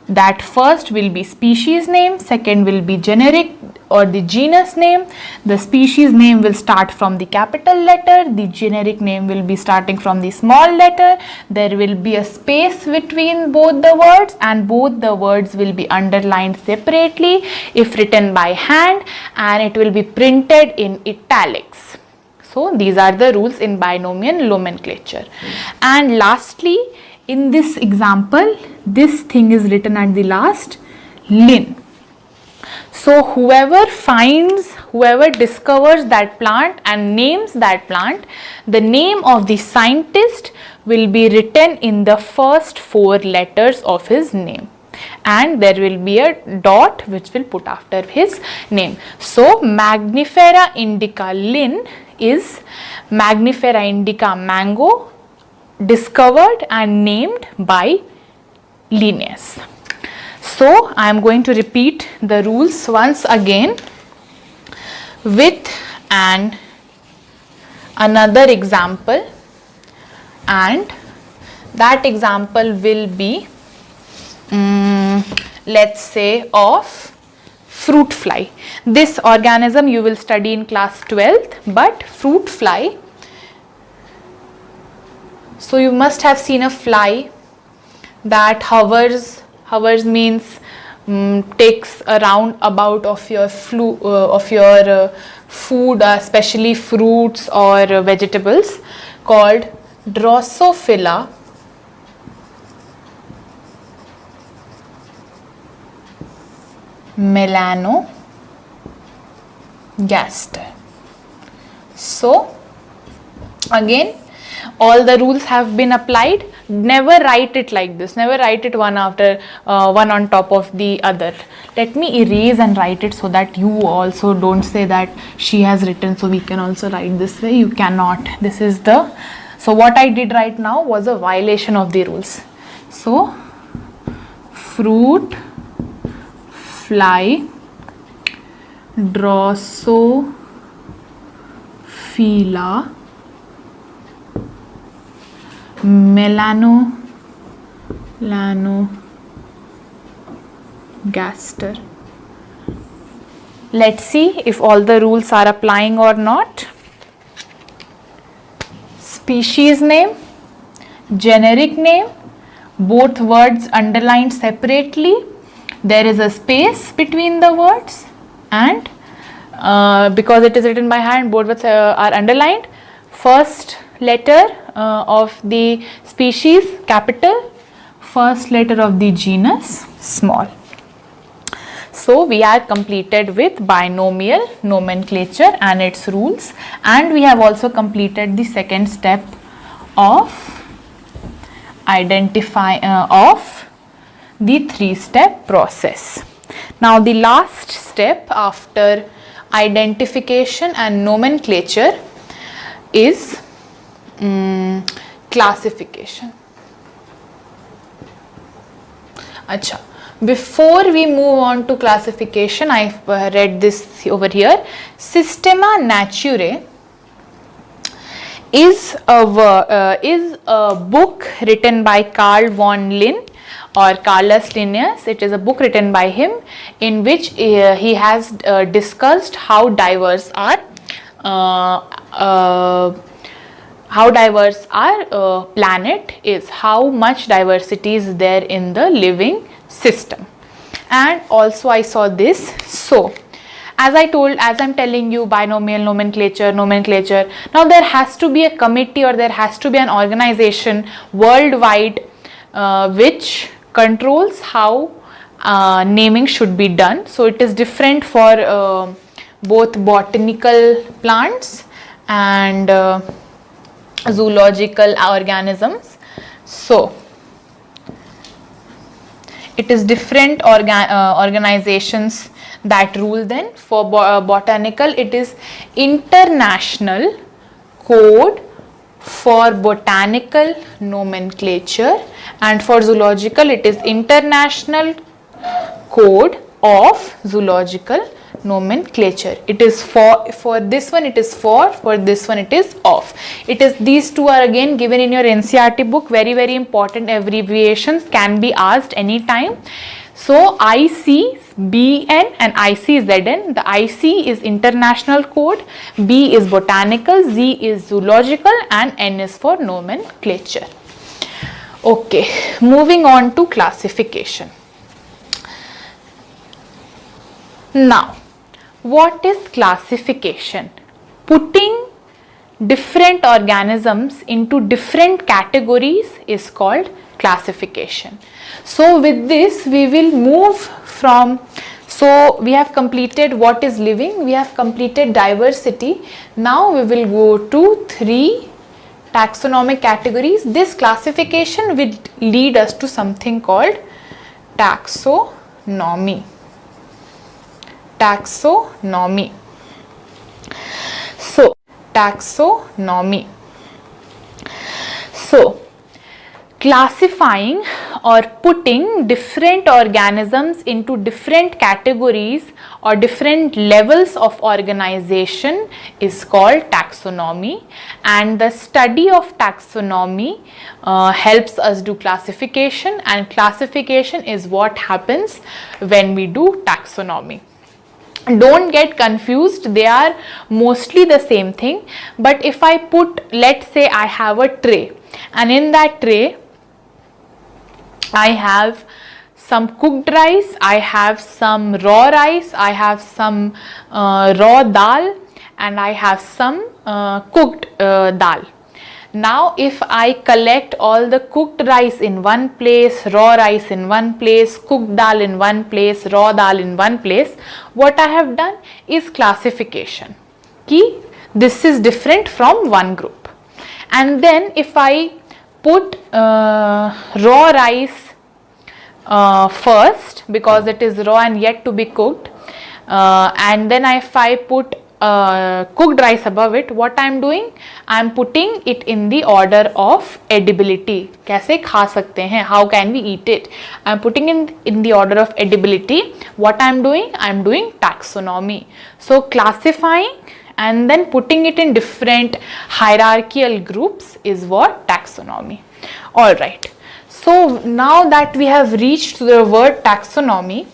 That first will be species name, second will be generic or the genus name. The species name will start from the capital letter, the generic name will be starting from the small letter. There will be a space between both the words, and both the words will be underlined separately if written by hand, and it will be printed in italics. So these are the rules in binomial nomenclature. And lastly, in this example, this thing is written at the last, Lin. So whoever discovers that plant and names that plant, the name of the scientist will be written in the first 4 letters of his name. and there will be a dot which will put after his name. So Mangifera indica Linn is Mangifera indica mango, discovered and named by Linnaeus. So I am going to repeat the rules once again with another example, and that example will be let's say of fruit fly. This organism you will study in class 12th, but fruit fly, so you must have seen a fly that hovers means takes a roundabout of your food, especially fruits or vegetables, called Drosophila melanogaster. So again, all the rules have been applied. Never write it like this. Never write it one after one on top of the other. Let me erase and write it so that you also don't say that she has written, so we can also write this way. You cannot. This is the, so what I did right now was a violation of the rules. So fruit fly Drosophila melanogaster. Let's see if all the rules are applying or not. Species name, generic name, both words underlined separately. There is a space between the words, and because it is written by hand, both words are underlined. First letter of the species capital, first letter of the genus small. So we are completed with binomial nomenclature and its rules, and we have also completed the second step of of the 3-step process. Now the last step after identification and nomenclature is classification. Acha. Before we move on to classification, I've read this over here. Systema Naturae is a book written by Carl von Linné or Carolus Linnaeus. It is a book written by him in which he has discussed how diverse our planet is, how much diversity is there in the living system. And also I saw this. So as I'm telling you, binomial nomenclature. Now there has to be a committee, or there has to be an organization worldwide which controls how naming should be done. So it is different for both botanical plants and zoological organisms. So it is different organizations that rule. Then for botanical, it is International Code for Botanical Nomenclature, and for zoological it is International Code of Zoological Nomenclature. It is for this one it is for this one it is of. It is, these two are again given in your NCERT book. Very, very important. Abbreviations can be asked anytime. So ICBN and ICZN. The IC is International Code, B is Botanical, Z is Zoological, and N is for Nomenclature. Okay, moving on to classification. Now, what is classification? Putting different organisms into different categories is called classification. So with this we will move from, so we have completed what is living, we have completed diversity. Now we will go to 3 taxonomic categories. This classification will lead us to something called taxonomy. Taxonomy. So, taxonomy. So, classifying or putting different organisms into different categories or different levels of organization is called taxonomy, and the study of taxonomy helps us do classification, and classification is what happens when we do taxonomy. Don't get confused, they are mostly the same thing. But if I put, let's say I have a tray, and in that tray I have some cooked rice, I have some raw rice, I have some raw dal, and I have some cooked dal. Now if I collect all the cooked rice in one place, raw rice in one place, cooked dal in one place, raw dal in one place, what I have done is classification. Ki this is different from one group. And then if I put raw rice first, because it is raw and yet to be cooked, and then if I put cooked rice above it, what I am doing, I am putting it in the order of edibility. कैसे खा सकते हैं, how can we eat it, I am putting in the order of edibility. What I am doing, I am doing taxonomy. So classifying and then putting it in different hierarchical groups is what taxonomy. All right, so now that we have reached to the word taxonomy,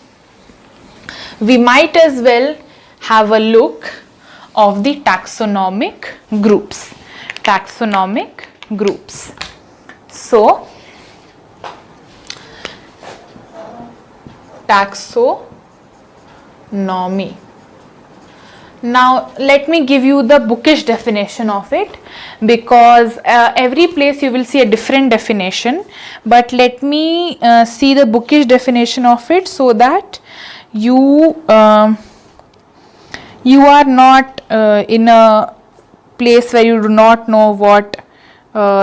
we might as well have a look of the taxonomic groups. Taxonomic groups. So, taxonomy. Now, let me give you the bookish definition of it, because every place you will see a different definition, but let me see the bookish definition of it so that you are not in a place where you do not know what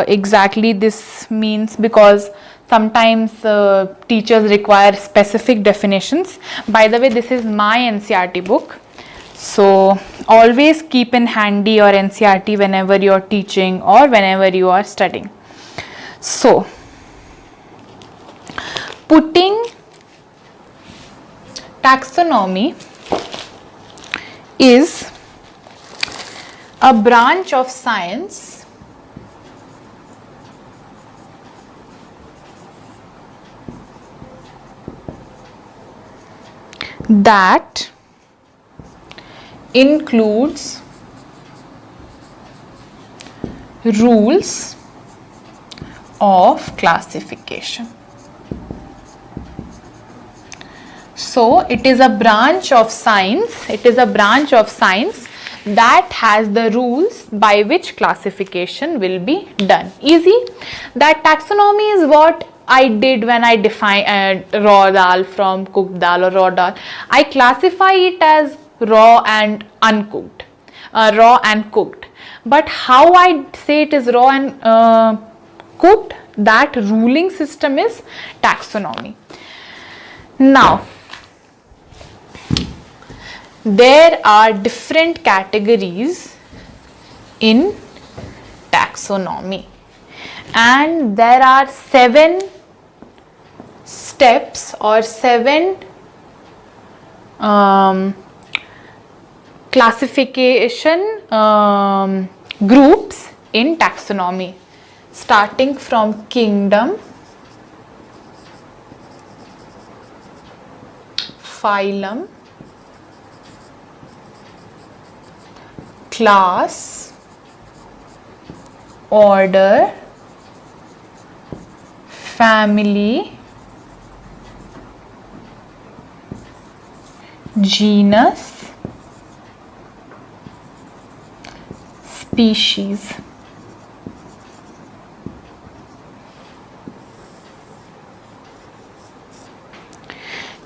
exactly this means, because sometimes teachers require specific definitions. By the way, this is my NCERT book, so always keep in handy your NCERT whenever you are teaching or whenever you are studying. So, putting taxonomy is a branch of science that includes rules of classification. So it is a branch of science, that has the rules by which classification will be done. Easy. That taxonomy is what I did when I define raw dal from cooked dal or raw dal. I classify it as raw and uncooked, raw and cooked. But how I say it is raw and cooked, that ruling system is taxonomy. Now, there are different categories in taxonomy, and there are 7 steps or 7 classification groups in taxonomy, starting from kingdom, phylum, class, order, family, genus, species.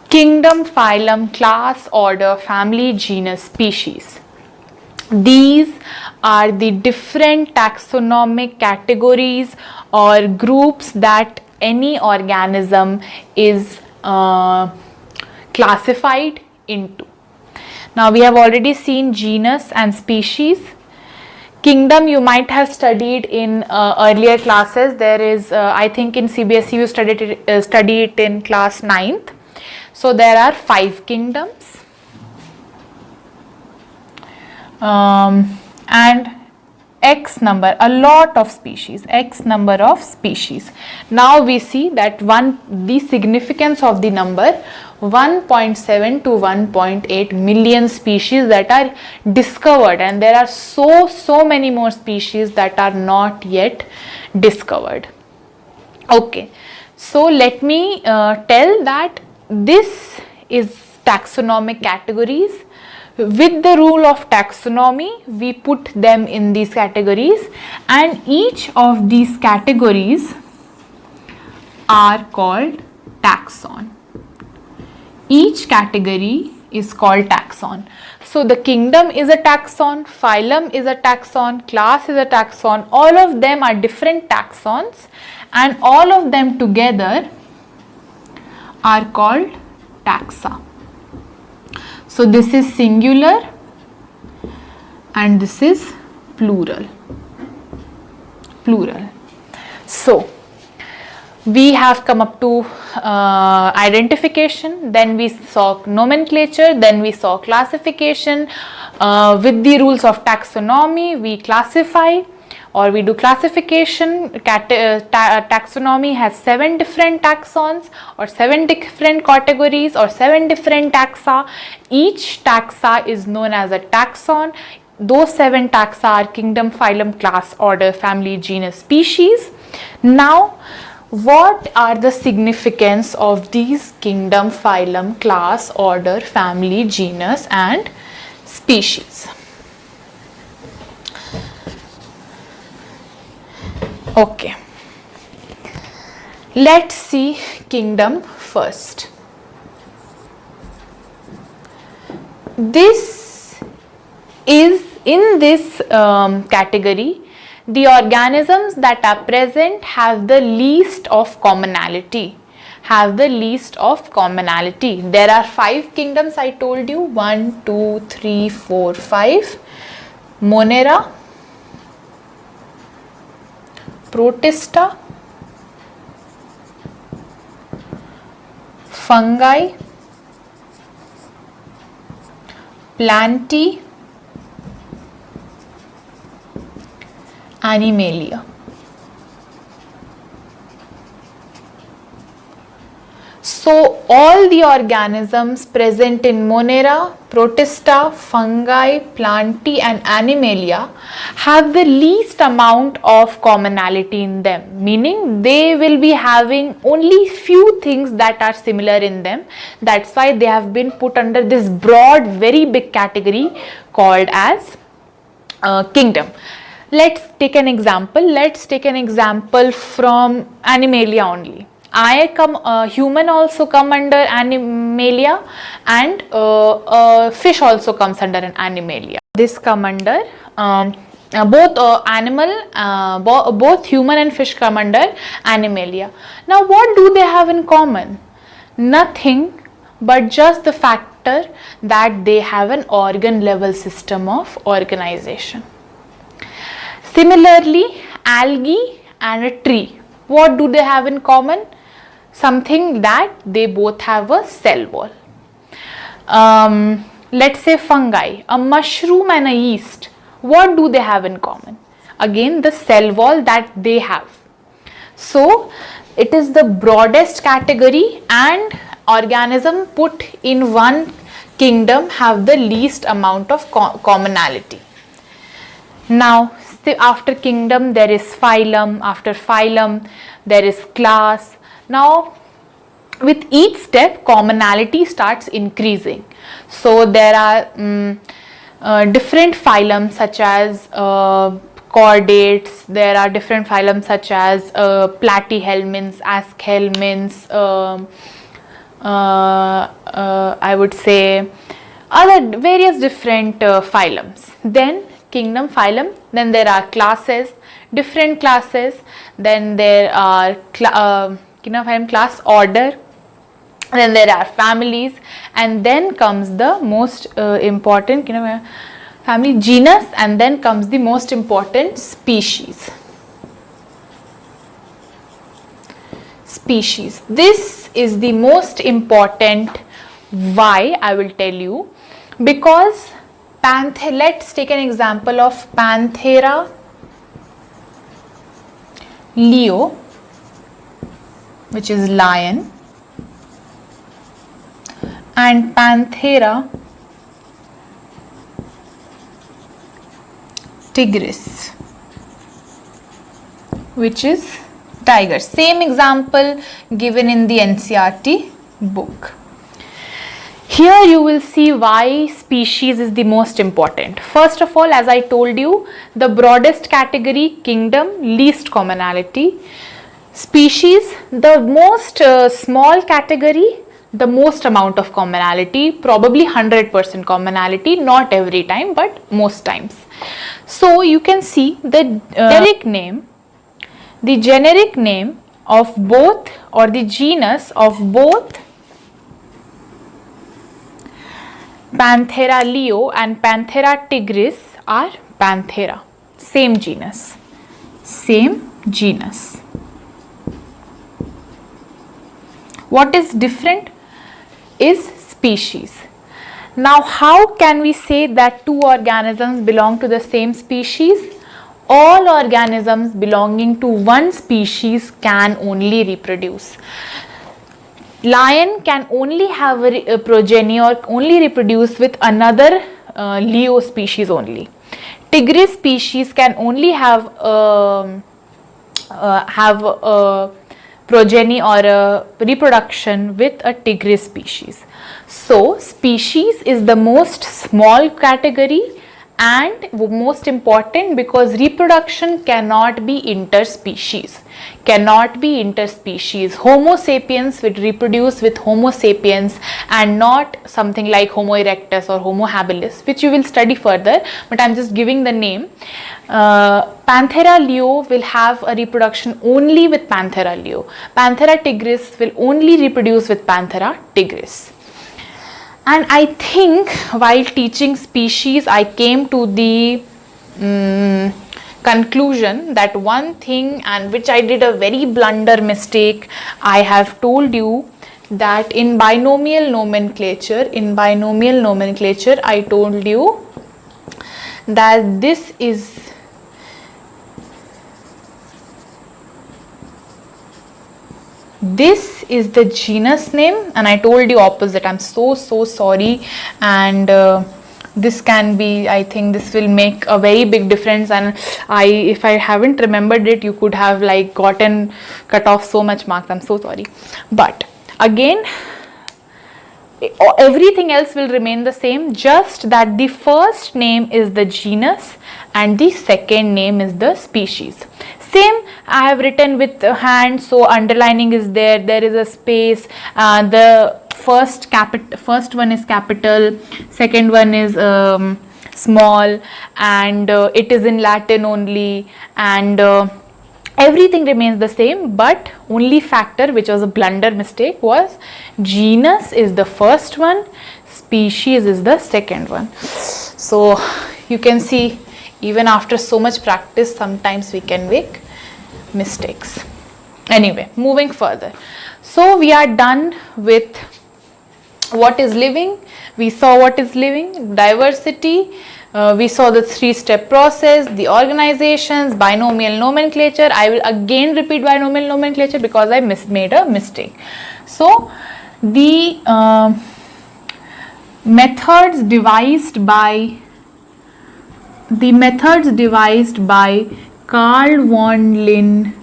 Kingdom, phylum, class, order, family, genus, species. These are the different taxonomic categories or groups that any organism is classified into. Now we have already seen genus and species. Kingdom you might have studied in earlier classes. There is, I think in CBSE you study it in class 9th. So there are 5 kingdoms. And X number, a lot of species, X number of species. Now we see that the significance of the number 1.7 to 1.8 million species that are discovered, and there are so many more species that are not yet discovered. Okay, so let me tell that this is taxonomic categories. With the rule of taxonomy, we put them in these categories, and each of these categories are called taxon. Each category is called taxon. So the kingdom is a taxon, phylum is a taxon, class is a taxon. All of them are different taxons, and all of them together are called taxa. So this is singular and this is plural. So we have come up to identification, then we saw nomenclature, then we saw classification. With the rules of taxonomy, we classify or we do classification. Taxonomy has 7 different taxons or 7 different categories or 7 different taxa. Each taxa is known as a taxon. Those 7 taxa are kingdom, phylum, class, order, family, genus, species. Now, what are the significance of these kingdom, phylum, class, order, family, genus and species? Okay, let's see kingdom first. This is in this category, the organisms that are present have the least of commonality. There are 5 kingdoms I told you, 1, 2, 3, 4, 5. Monera, Protista, fungi, Plantae, Animalia. So all the organisms present in Monera, Protista, fungi, Plantae and Animalia have the least amount of commonality in them, meaning they will be having only few things that are similar in them. That's why they have been put under this broad, very big category called as kingdom. Let's take an example. Let's take an example from Animalia only. Human also come under Animalia, and fish also comes under an Animalia. This come under both human and fish come under Animalia. Now what do they have in common? Nothing but just the factor that they have an organ level system of organization. Similarly, algae and a tree, what do they have in common? Something that they both have a cell wall. Let's say fungi, a mushroom and a yeast, what do they have in common? Again, the cell wall that they have. So it is the broadest category, and organism put in one kingdom have the least amount of commonality. Now after kingdom there is phylum, after phylum there is class. Now with each step commonality starts increasing. So there are different phylums such as chordates, there are different phylums such as platyhelminths, aschelminths, I would say other various different phylums. Then kingdom, phylum, then there are classes, different classes, then there are kingdom, phylum, class, order, Then there are families, and then comes the most important, family, genus, and then comes the most important species. Species. This is the most important. Why? I will tell you. Because let's take an example of Panthera leo, which is lion, and Panthera tigris, which is tiger. Same example given in the NCERT book. Here you will see why species is the most important. First of all, as I told you, the broadest category, kingdom, least commonality. Species, the most small category, the most amount of commonality, probably 100% commonality, not every time but most times. So you can see the generic name of both, or the genus of both Panthera leo and Panthera tigris are Panthera. Same genus. Same genus. What is different is species. Now, how can we say that two organisms belong to the same species? All organisms belonging to one species can only reproduce. Lion can only have a progeny or only reproduce with another leo species only. Tigris species can only have a progeny or a reproduction with a tigris species. So species is the most small category and most important, because reproduction cannot be interspecies. Homo sapiens will reproduce with Homo sapiens and not something like Homo erectus or Homo habilis, which you will study further, but I am just giving the name. Panthera leo will have a reproduction only with Panthera leo. Panthera tigris will only reproduce with Panthera tigris. And I think while teaching species, I came to the conclusion that one thing, and which I did a very blunder mistake. I have told you that in binomial nomenclature, I told you that this is the genus name, and I told you opposite. I'm so sorry, and this can be, I think this will make a very big difference, and if I haven't remembered it, you could have like cut off so much marks. I'm so sorry. But again, everything else will remain the same, just that the first name is the genus and the second name is the species. Same, I have written with hand, so underlining is there is a space. The first one is capital, second one is small, and it is in Latin only, and everything remains the same, but only factor which was a blunder mistake was genus is the first one, species is the second one. So you can see, even after so much practice, sometimes we can make mistakes. Anyway, moving further. So we are done with what is living. We saw what is living, diversity. We saw the 3-step process, the organizations, binomial nomenclature. I will again repeat binomial nomenclature because I made a mistake. So the methods devised by Carl von Linné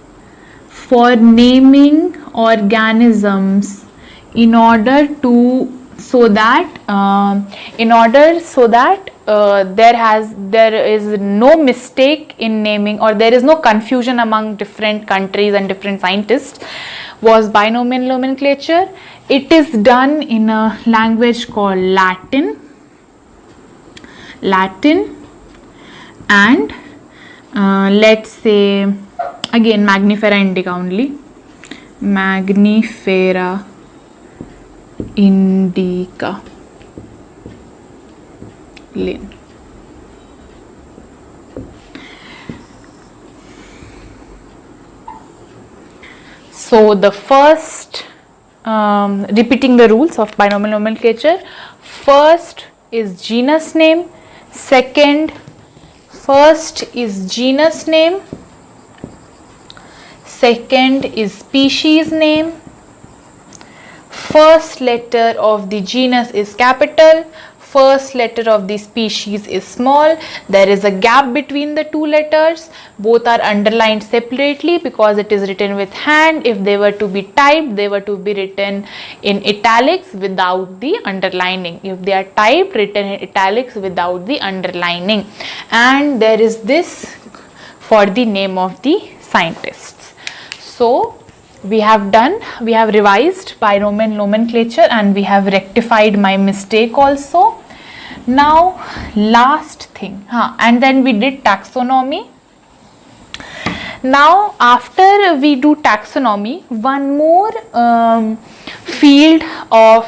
for naming organisms so that there is no mistake in naming, or there is no confusion among different countries and different scientists, was binomial nomenclature. It is done in a language called Latin, and let's say again Magnifera Indica only, Magnifera indica, lin. So the first, repeating the rules of binomial nomenclature, first is genus name, first is genus name, second is species name, first letter of the genus is capital, first letter of the species is small, there is a gap between the two letters, both are underlined separately because it is written with hand. If they were to be typed, they were to be written in italics without the underlining. If they are typed, written in italics without the underlining. And there is this for the name of the scientists. So we have revised binomial nomenclature and we have rectified my mistake also. Now last thing, and then we did taxonomy. Now after we do taxonomy, one more field of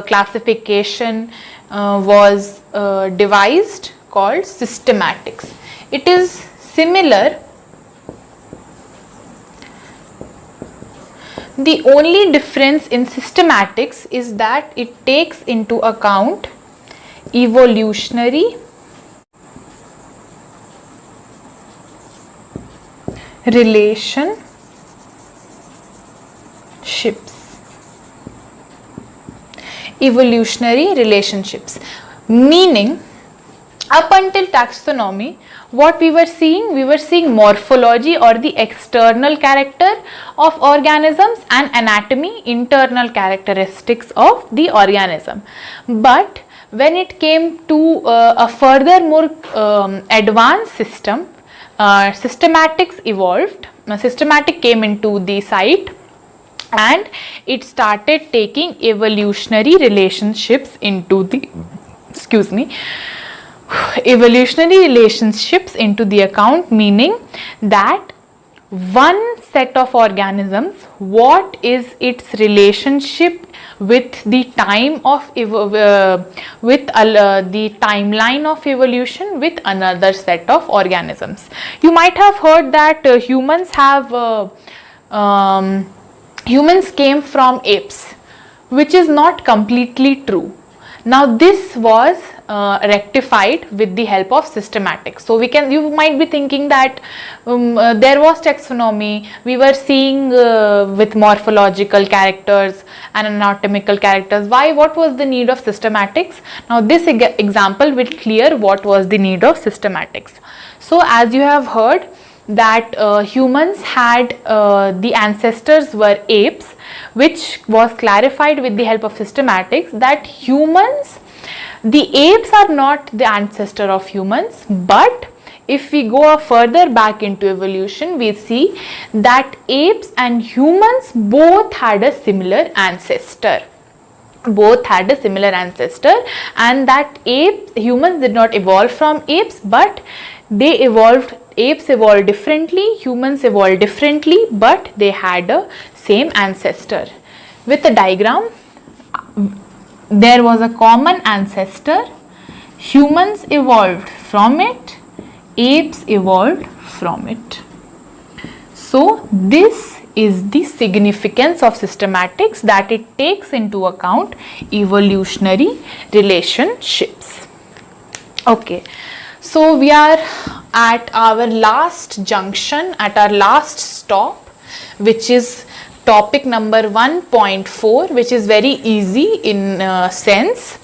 classification was devised called systematics. It is similar. The only difference in systematics is that it takes into account evolutionary, relationships. Evolutionary relationships, meaning up until taxonomy, what we were seeing morphology or the external character of organisms and anatomy, internal characteristics of the organism. But when it came to a further more advanced system, systematics evolved, systematic came into the sight and it started taking evolutionary relationships into the, evolutionary relationships into the account, meaning that one set of organisms, what is its relationship with the time of the timeline of evolution with another set of organisms. You might have heard that humans came from apes, which is not completely true. Now this was rectified with the help of systematics. So you might be thinking that there was taxonomy, we were seeing with morphological characters and anatomical characters. What was the need of systematics? Now this example will clear what was the need of systematics. So as you have heard that humans had the ancestors were apes, which was clarified with the help of systematics that the apes are not the ancestor of humans, but if we go further back into evolution, we see that apes and humans both had a similar ancestor. And that humans did not evolve from apes, but apes evolved differently, humans evolved differently, but they had a same ancestor. With a diagram, there was a common ancestor, humans evolved from it, apes evolved from it. So this is the significance of systematics, that it takes into account evolutionary relationships. Okay, so we are at our last junction, at our last stop, which is topic number 1.4, which is very easy in sense.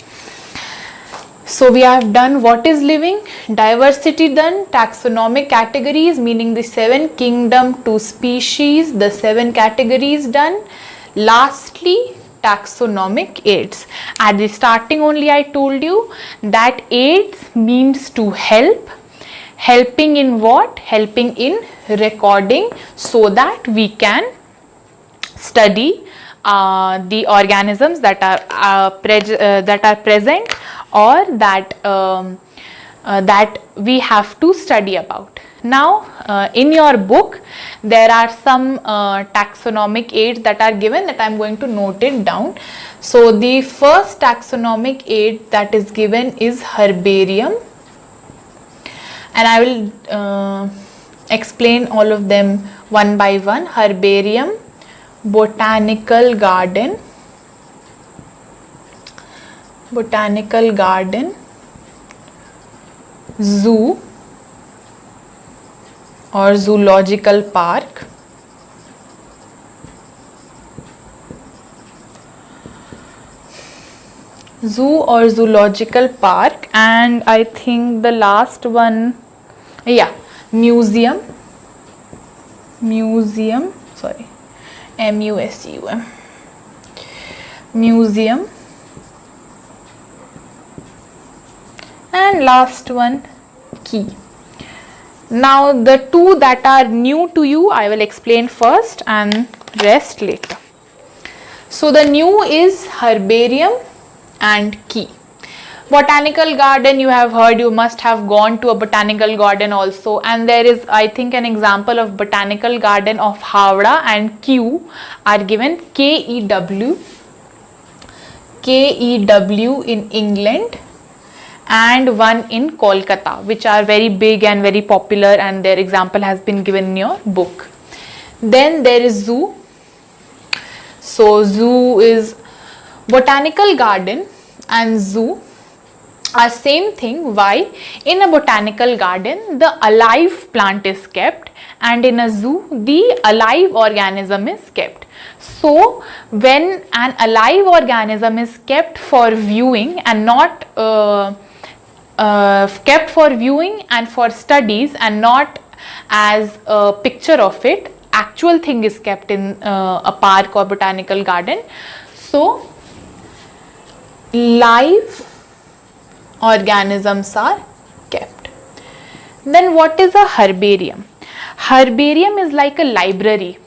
So we have done what is living, diversity done, taxonomic categories, meaning the 7 kingdom to species, the 7 categories done. Lastly, taxonomic aids. At the starting only I told you that aids means to help. Helping in what? Helping in recording, so that we can study the organisms that are present or that we have to study about. Now in your book there are some taxonomic aids that are given, that I am going to note it down. So the first taxonomic aid that is given is herbarium, and I will explain all of them one by one. Herbarium, botanical garden, zoo or zoological park, and I think the last one, yeah, museum, sorry, museum, and last one, key. Now the two that are new to you I will explain first and rest later. So the new is herbarium and key. Botanical garden, you have heard, you must have gone to a botanical garden also, and there is, I think, an example of botanical garden of Howrah, and Q are given, KEW in England, and one in Kolkata, which are very big and very popular, and their example has been given in your book. Then there is zoo. So zoo is botanical garden and zoo are same thing. Why? In a botanical garden the alive plant is kept, and in a zoo the alive organism is kept. So when an alive organism is kept for viewing and not kept for viewing and for studies and not as a picture of it, actual thing is kept in a park or botanical garden. So live organisms are kept. Then what is a herbarium? Herbarium is like a library.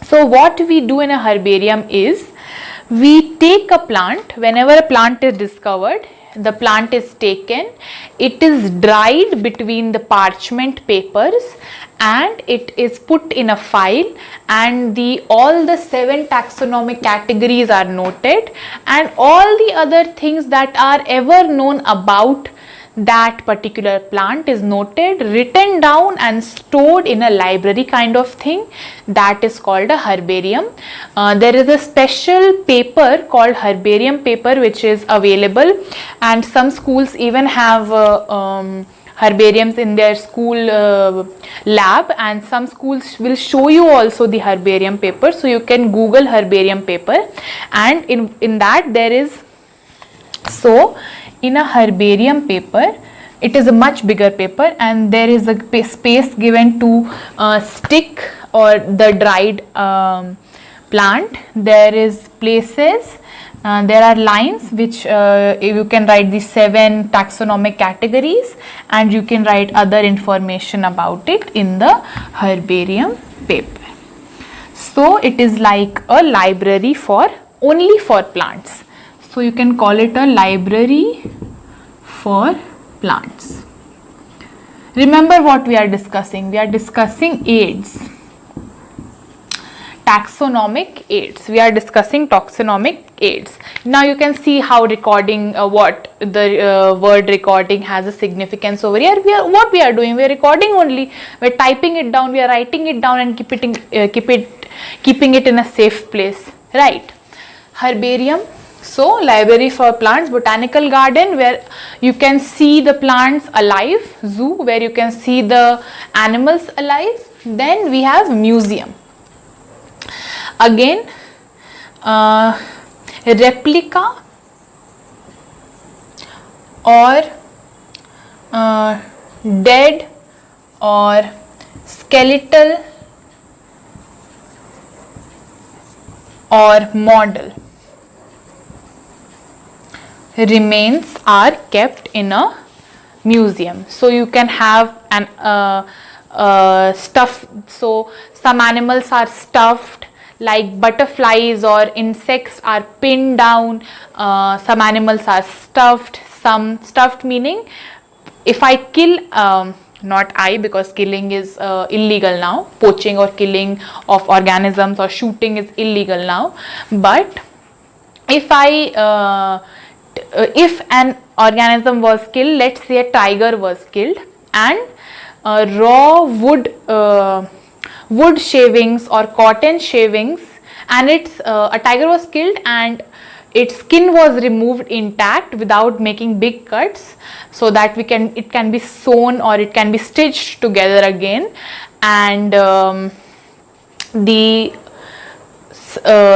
So what we do in a herbarium is, we take a plant, whenever a plant is discovered, the plant is taken, it is dried between the parchment papers, and it is put in a file, and all the 7 taxonomic categories are noted, and all the other things that are ever known about that particular plant is noted, written down and stored in a library kind of thing. That is called a herbarium. There is a special paper called herbarium paper which is available, and some schools even have herbariums in their school lab, and some schools will show you also the herbarium paper. So you can Google herbarium paper, and in that there is, so in a herbarium paper, it is a much bigger paper, and there is a space given to stick or the dried plant. There is places, there are lines which you can write the 7 taxonomic categories, and you can write other information about it in the herbarium paper. So it is like a library only for plants. So you can call it a library for plants. Remember what we are discussing. We are discussing aids, taxonomic aids. We are discussing taxonomic aids. Now you can see how recording, what the word recording has a significance over here. What we are doing, we are recording only. We are typing it down, we are writing it down, and keeping it in a safe place, right? Herbarium. So library for plants, botanical garden where you can see the plants alive, zoo where you can see the animals alive. Then we have museum. Again, replica or dead or skeletal or model remains are kept in a museum. So you can have an stuff. So some animals are stuffed, like butterflies or insects are pinned down. Some animals are stuffed. Some stuffed meaning if I kill not I, because killing is illegal now. Poaching or killing of organisms or shooting is illegal now. But if if an organism was killed, let's say a tiger was killed, and raw wood shavings or cotton shavings, and a tiger was killed and its skin was removed intact without making big cuts, so that it can be sewn or it can be stitched together again, and the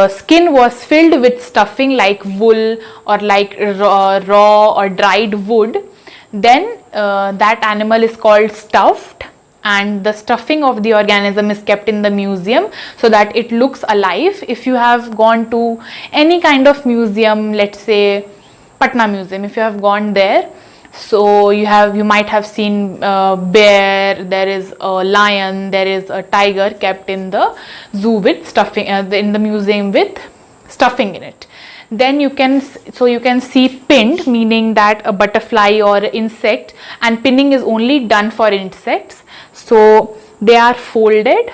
skin was filled with stuffing like wool or like raw or dried wood, then that animal is called stuffed, and the stuffing of the organism is kept in the museum so that it looks alive. If you have gone to any kind of museum, let's say Patna Museum, if you have gone there, so you might have seen bear, there is a lion, there is a tiger kept in the zoo with stuffing, in the museum with stuffing in it. Then you can see pinned, meaning that a butterfly or insect, and pinning is only done for insects. So they are folded,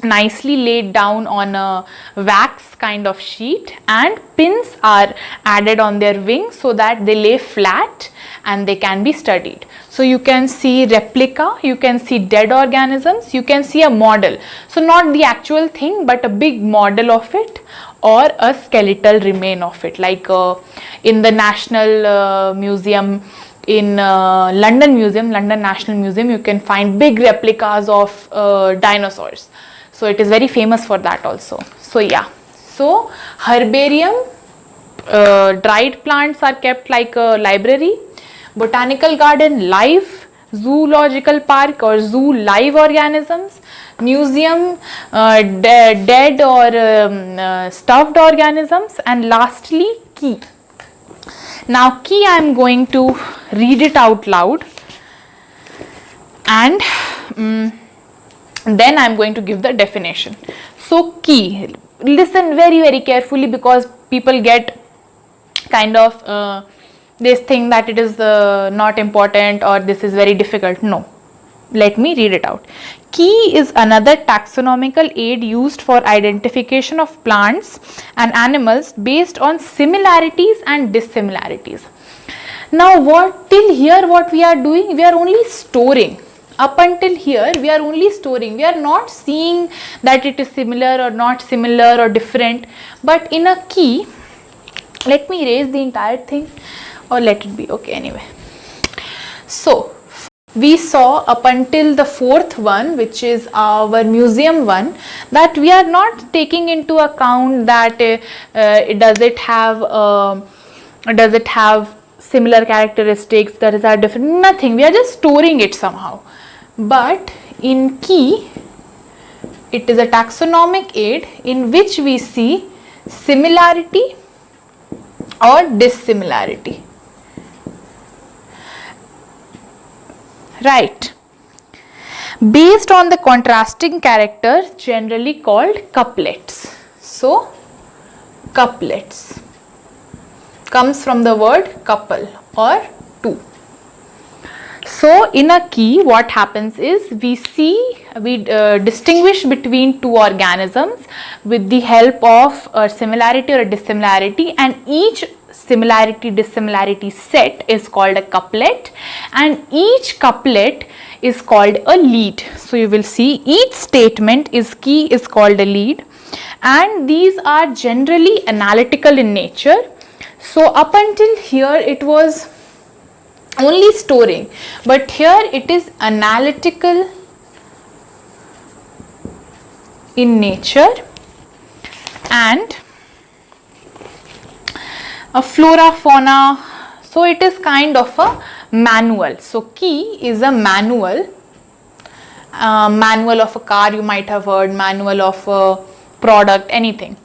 nicely laid down on a wax kind of sheet, and pins are added on their wings so that they lay flat and they can be studied. So you can see replica, you can see dead organisms, you can see a model. So not the actual thing, but a big model of it or a skeletal remain of it, like in the National Museum, in London National Museum, you can find big replicas of dinosaurs. So it is very famous for that also. So yeah, so herbarium, dried plants are kept like a library. Botanical garden, live. Zoological park or zoo, live organisms. Museum, dead or stuffed organisms. And lastly, key. Now key, I am going to read it out loud, and then I am going to give the definition. So key, listen very carefully, because people get kind of this thing that it is not important or this is very difficult. No, let me read it out. Key is another taxonomical aid used for identification of plants and animals based on similarities and dissimilarities. Now till here what we are doing, we are only storing. Up until here we are only storing, we are not seeing that it is similar or not similar or different. But in a key, let me erase the entire thing, or let it be, okay, anyway. So we saw up until the fourth one, which is our museum one, that we are not taking into account that does it have similar characteristics, that is are different, nothing, we are just storing it somehow. But in key, it is a taxonomic aid in which we see similarity or dissimilarity. Right, based on the contrasting characters generally called couplets. So couplets comes from the word couple or two. So in a key, what happens is we distinguish between two organisms with the help of a similarity or a dissimilarity, and each similarity dissimilarity set is called a couplet, and each couplet is called a lead. So you will see each statement is key is called a lead, and these are generally analytical in nature. So up until here it was only storing, but here it is analytical in nature, and a flora fauna, so it is kind of a manual. So key is a manual, manual of a car, you might have heard, manual of a product, anything.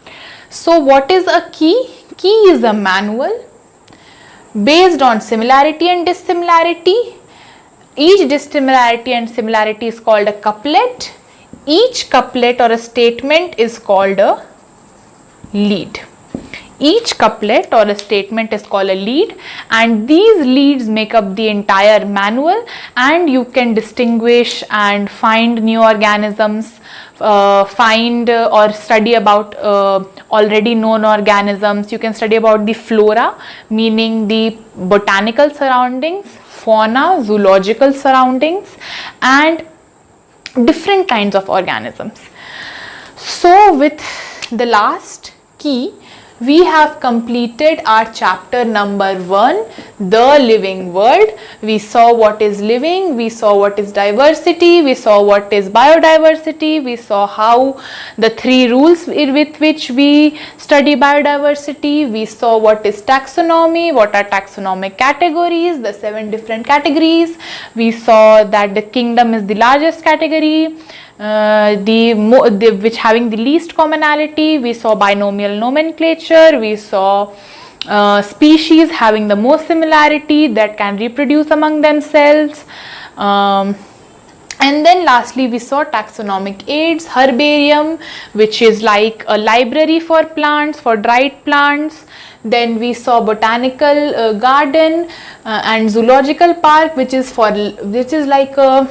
So what is a key? Key is a manual based on similarity and dissimilarity. Each dissimilarity and similarity is called a couplet. Each couplet or a statement is called a lead. Each couplet or a statement is called a lead, and these leads make up the entire manual, and you can distinguish and find new organisms, find or study about already known organisms. You can study about the flora, meaning the botanical surroundings, fauna, zoological surroundings, and different kinds of organisms. So with the last key, we have completed our chapter number 1, the living world. We saw what is living, we saw what is diversity, we saw what is biodiversity, we saw how the 3 rules with which we study biodiversity, we saw what is taxonomy, what are taxonomic categories, the 7 different categories. We saw that the kingdom is the largest category, which having the least commonality. We saw binomial nomenclature, we saw species having the most similarity that can reproduce among themselves, and then lastly we saw taxonomic aids, herbarium, which is like a library for plants, for dried plants. Then we saw botanical garden and zoological park, which is like a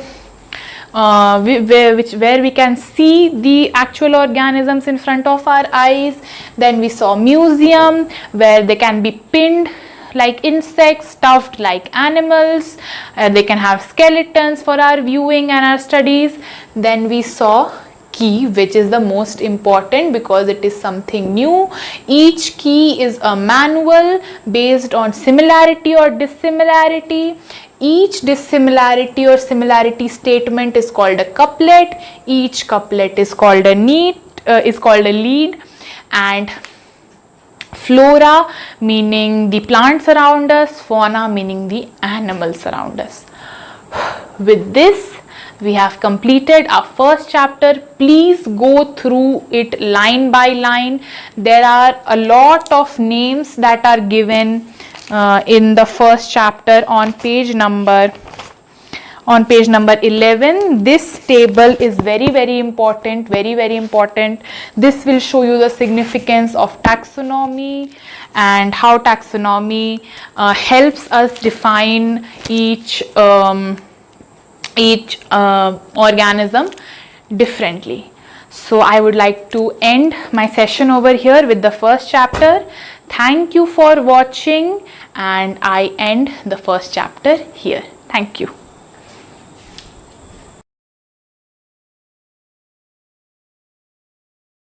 where we can see the actual organisms in front of our eyes. Then we saw museum, where they can be pinned like insects, stuffed like animals, they can have skeletons for our viewing and our studies. Then we saw key, which is the most important because it is something new. Each key is a manual based on similarity or dissimilarity. Each dissimilarity or similarity statement is called a couplet. Each couplet is called a lead. And flora meaning the plants around us, fauna meaning the animals around us. With this, we have completed our first chapter. Please go through it line by line. There are a lot of names that are given in the first chapter on page number 11. This table is very important, very important. This will show you the significance of taxonomy and how taxonomy helps us define each organism differently. So I would like to end my session over here with the first chapter. Thank you for watching, and I end the first chapter here. Thank you.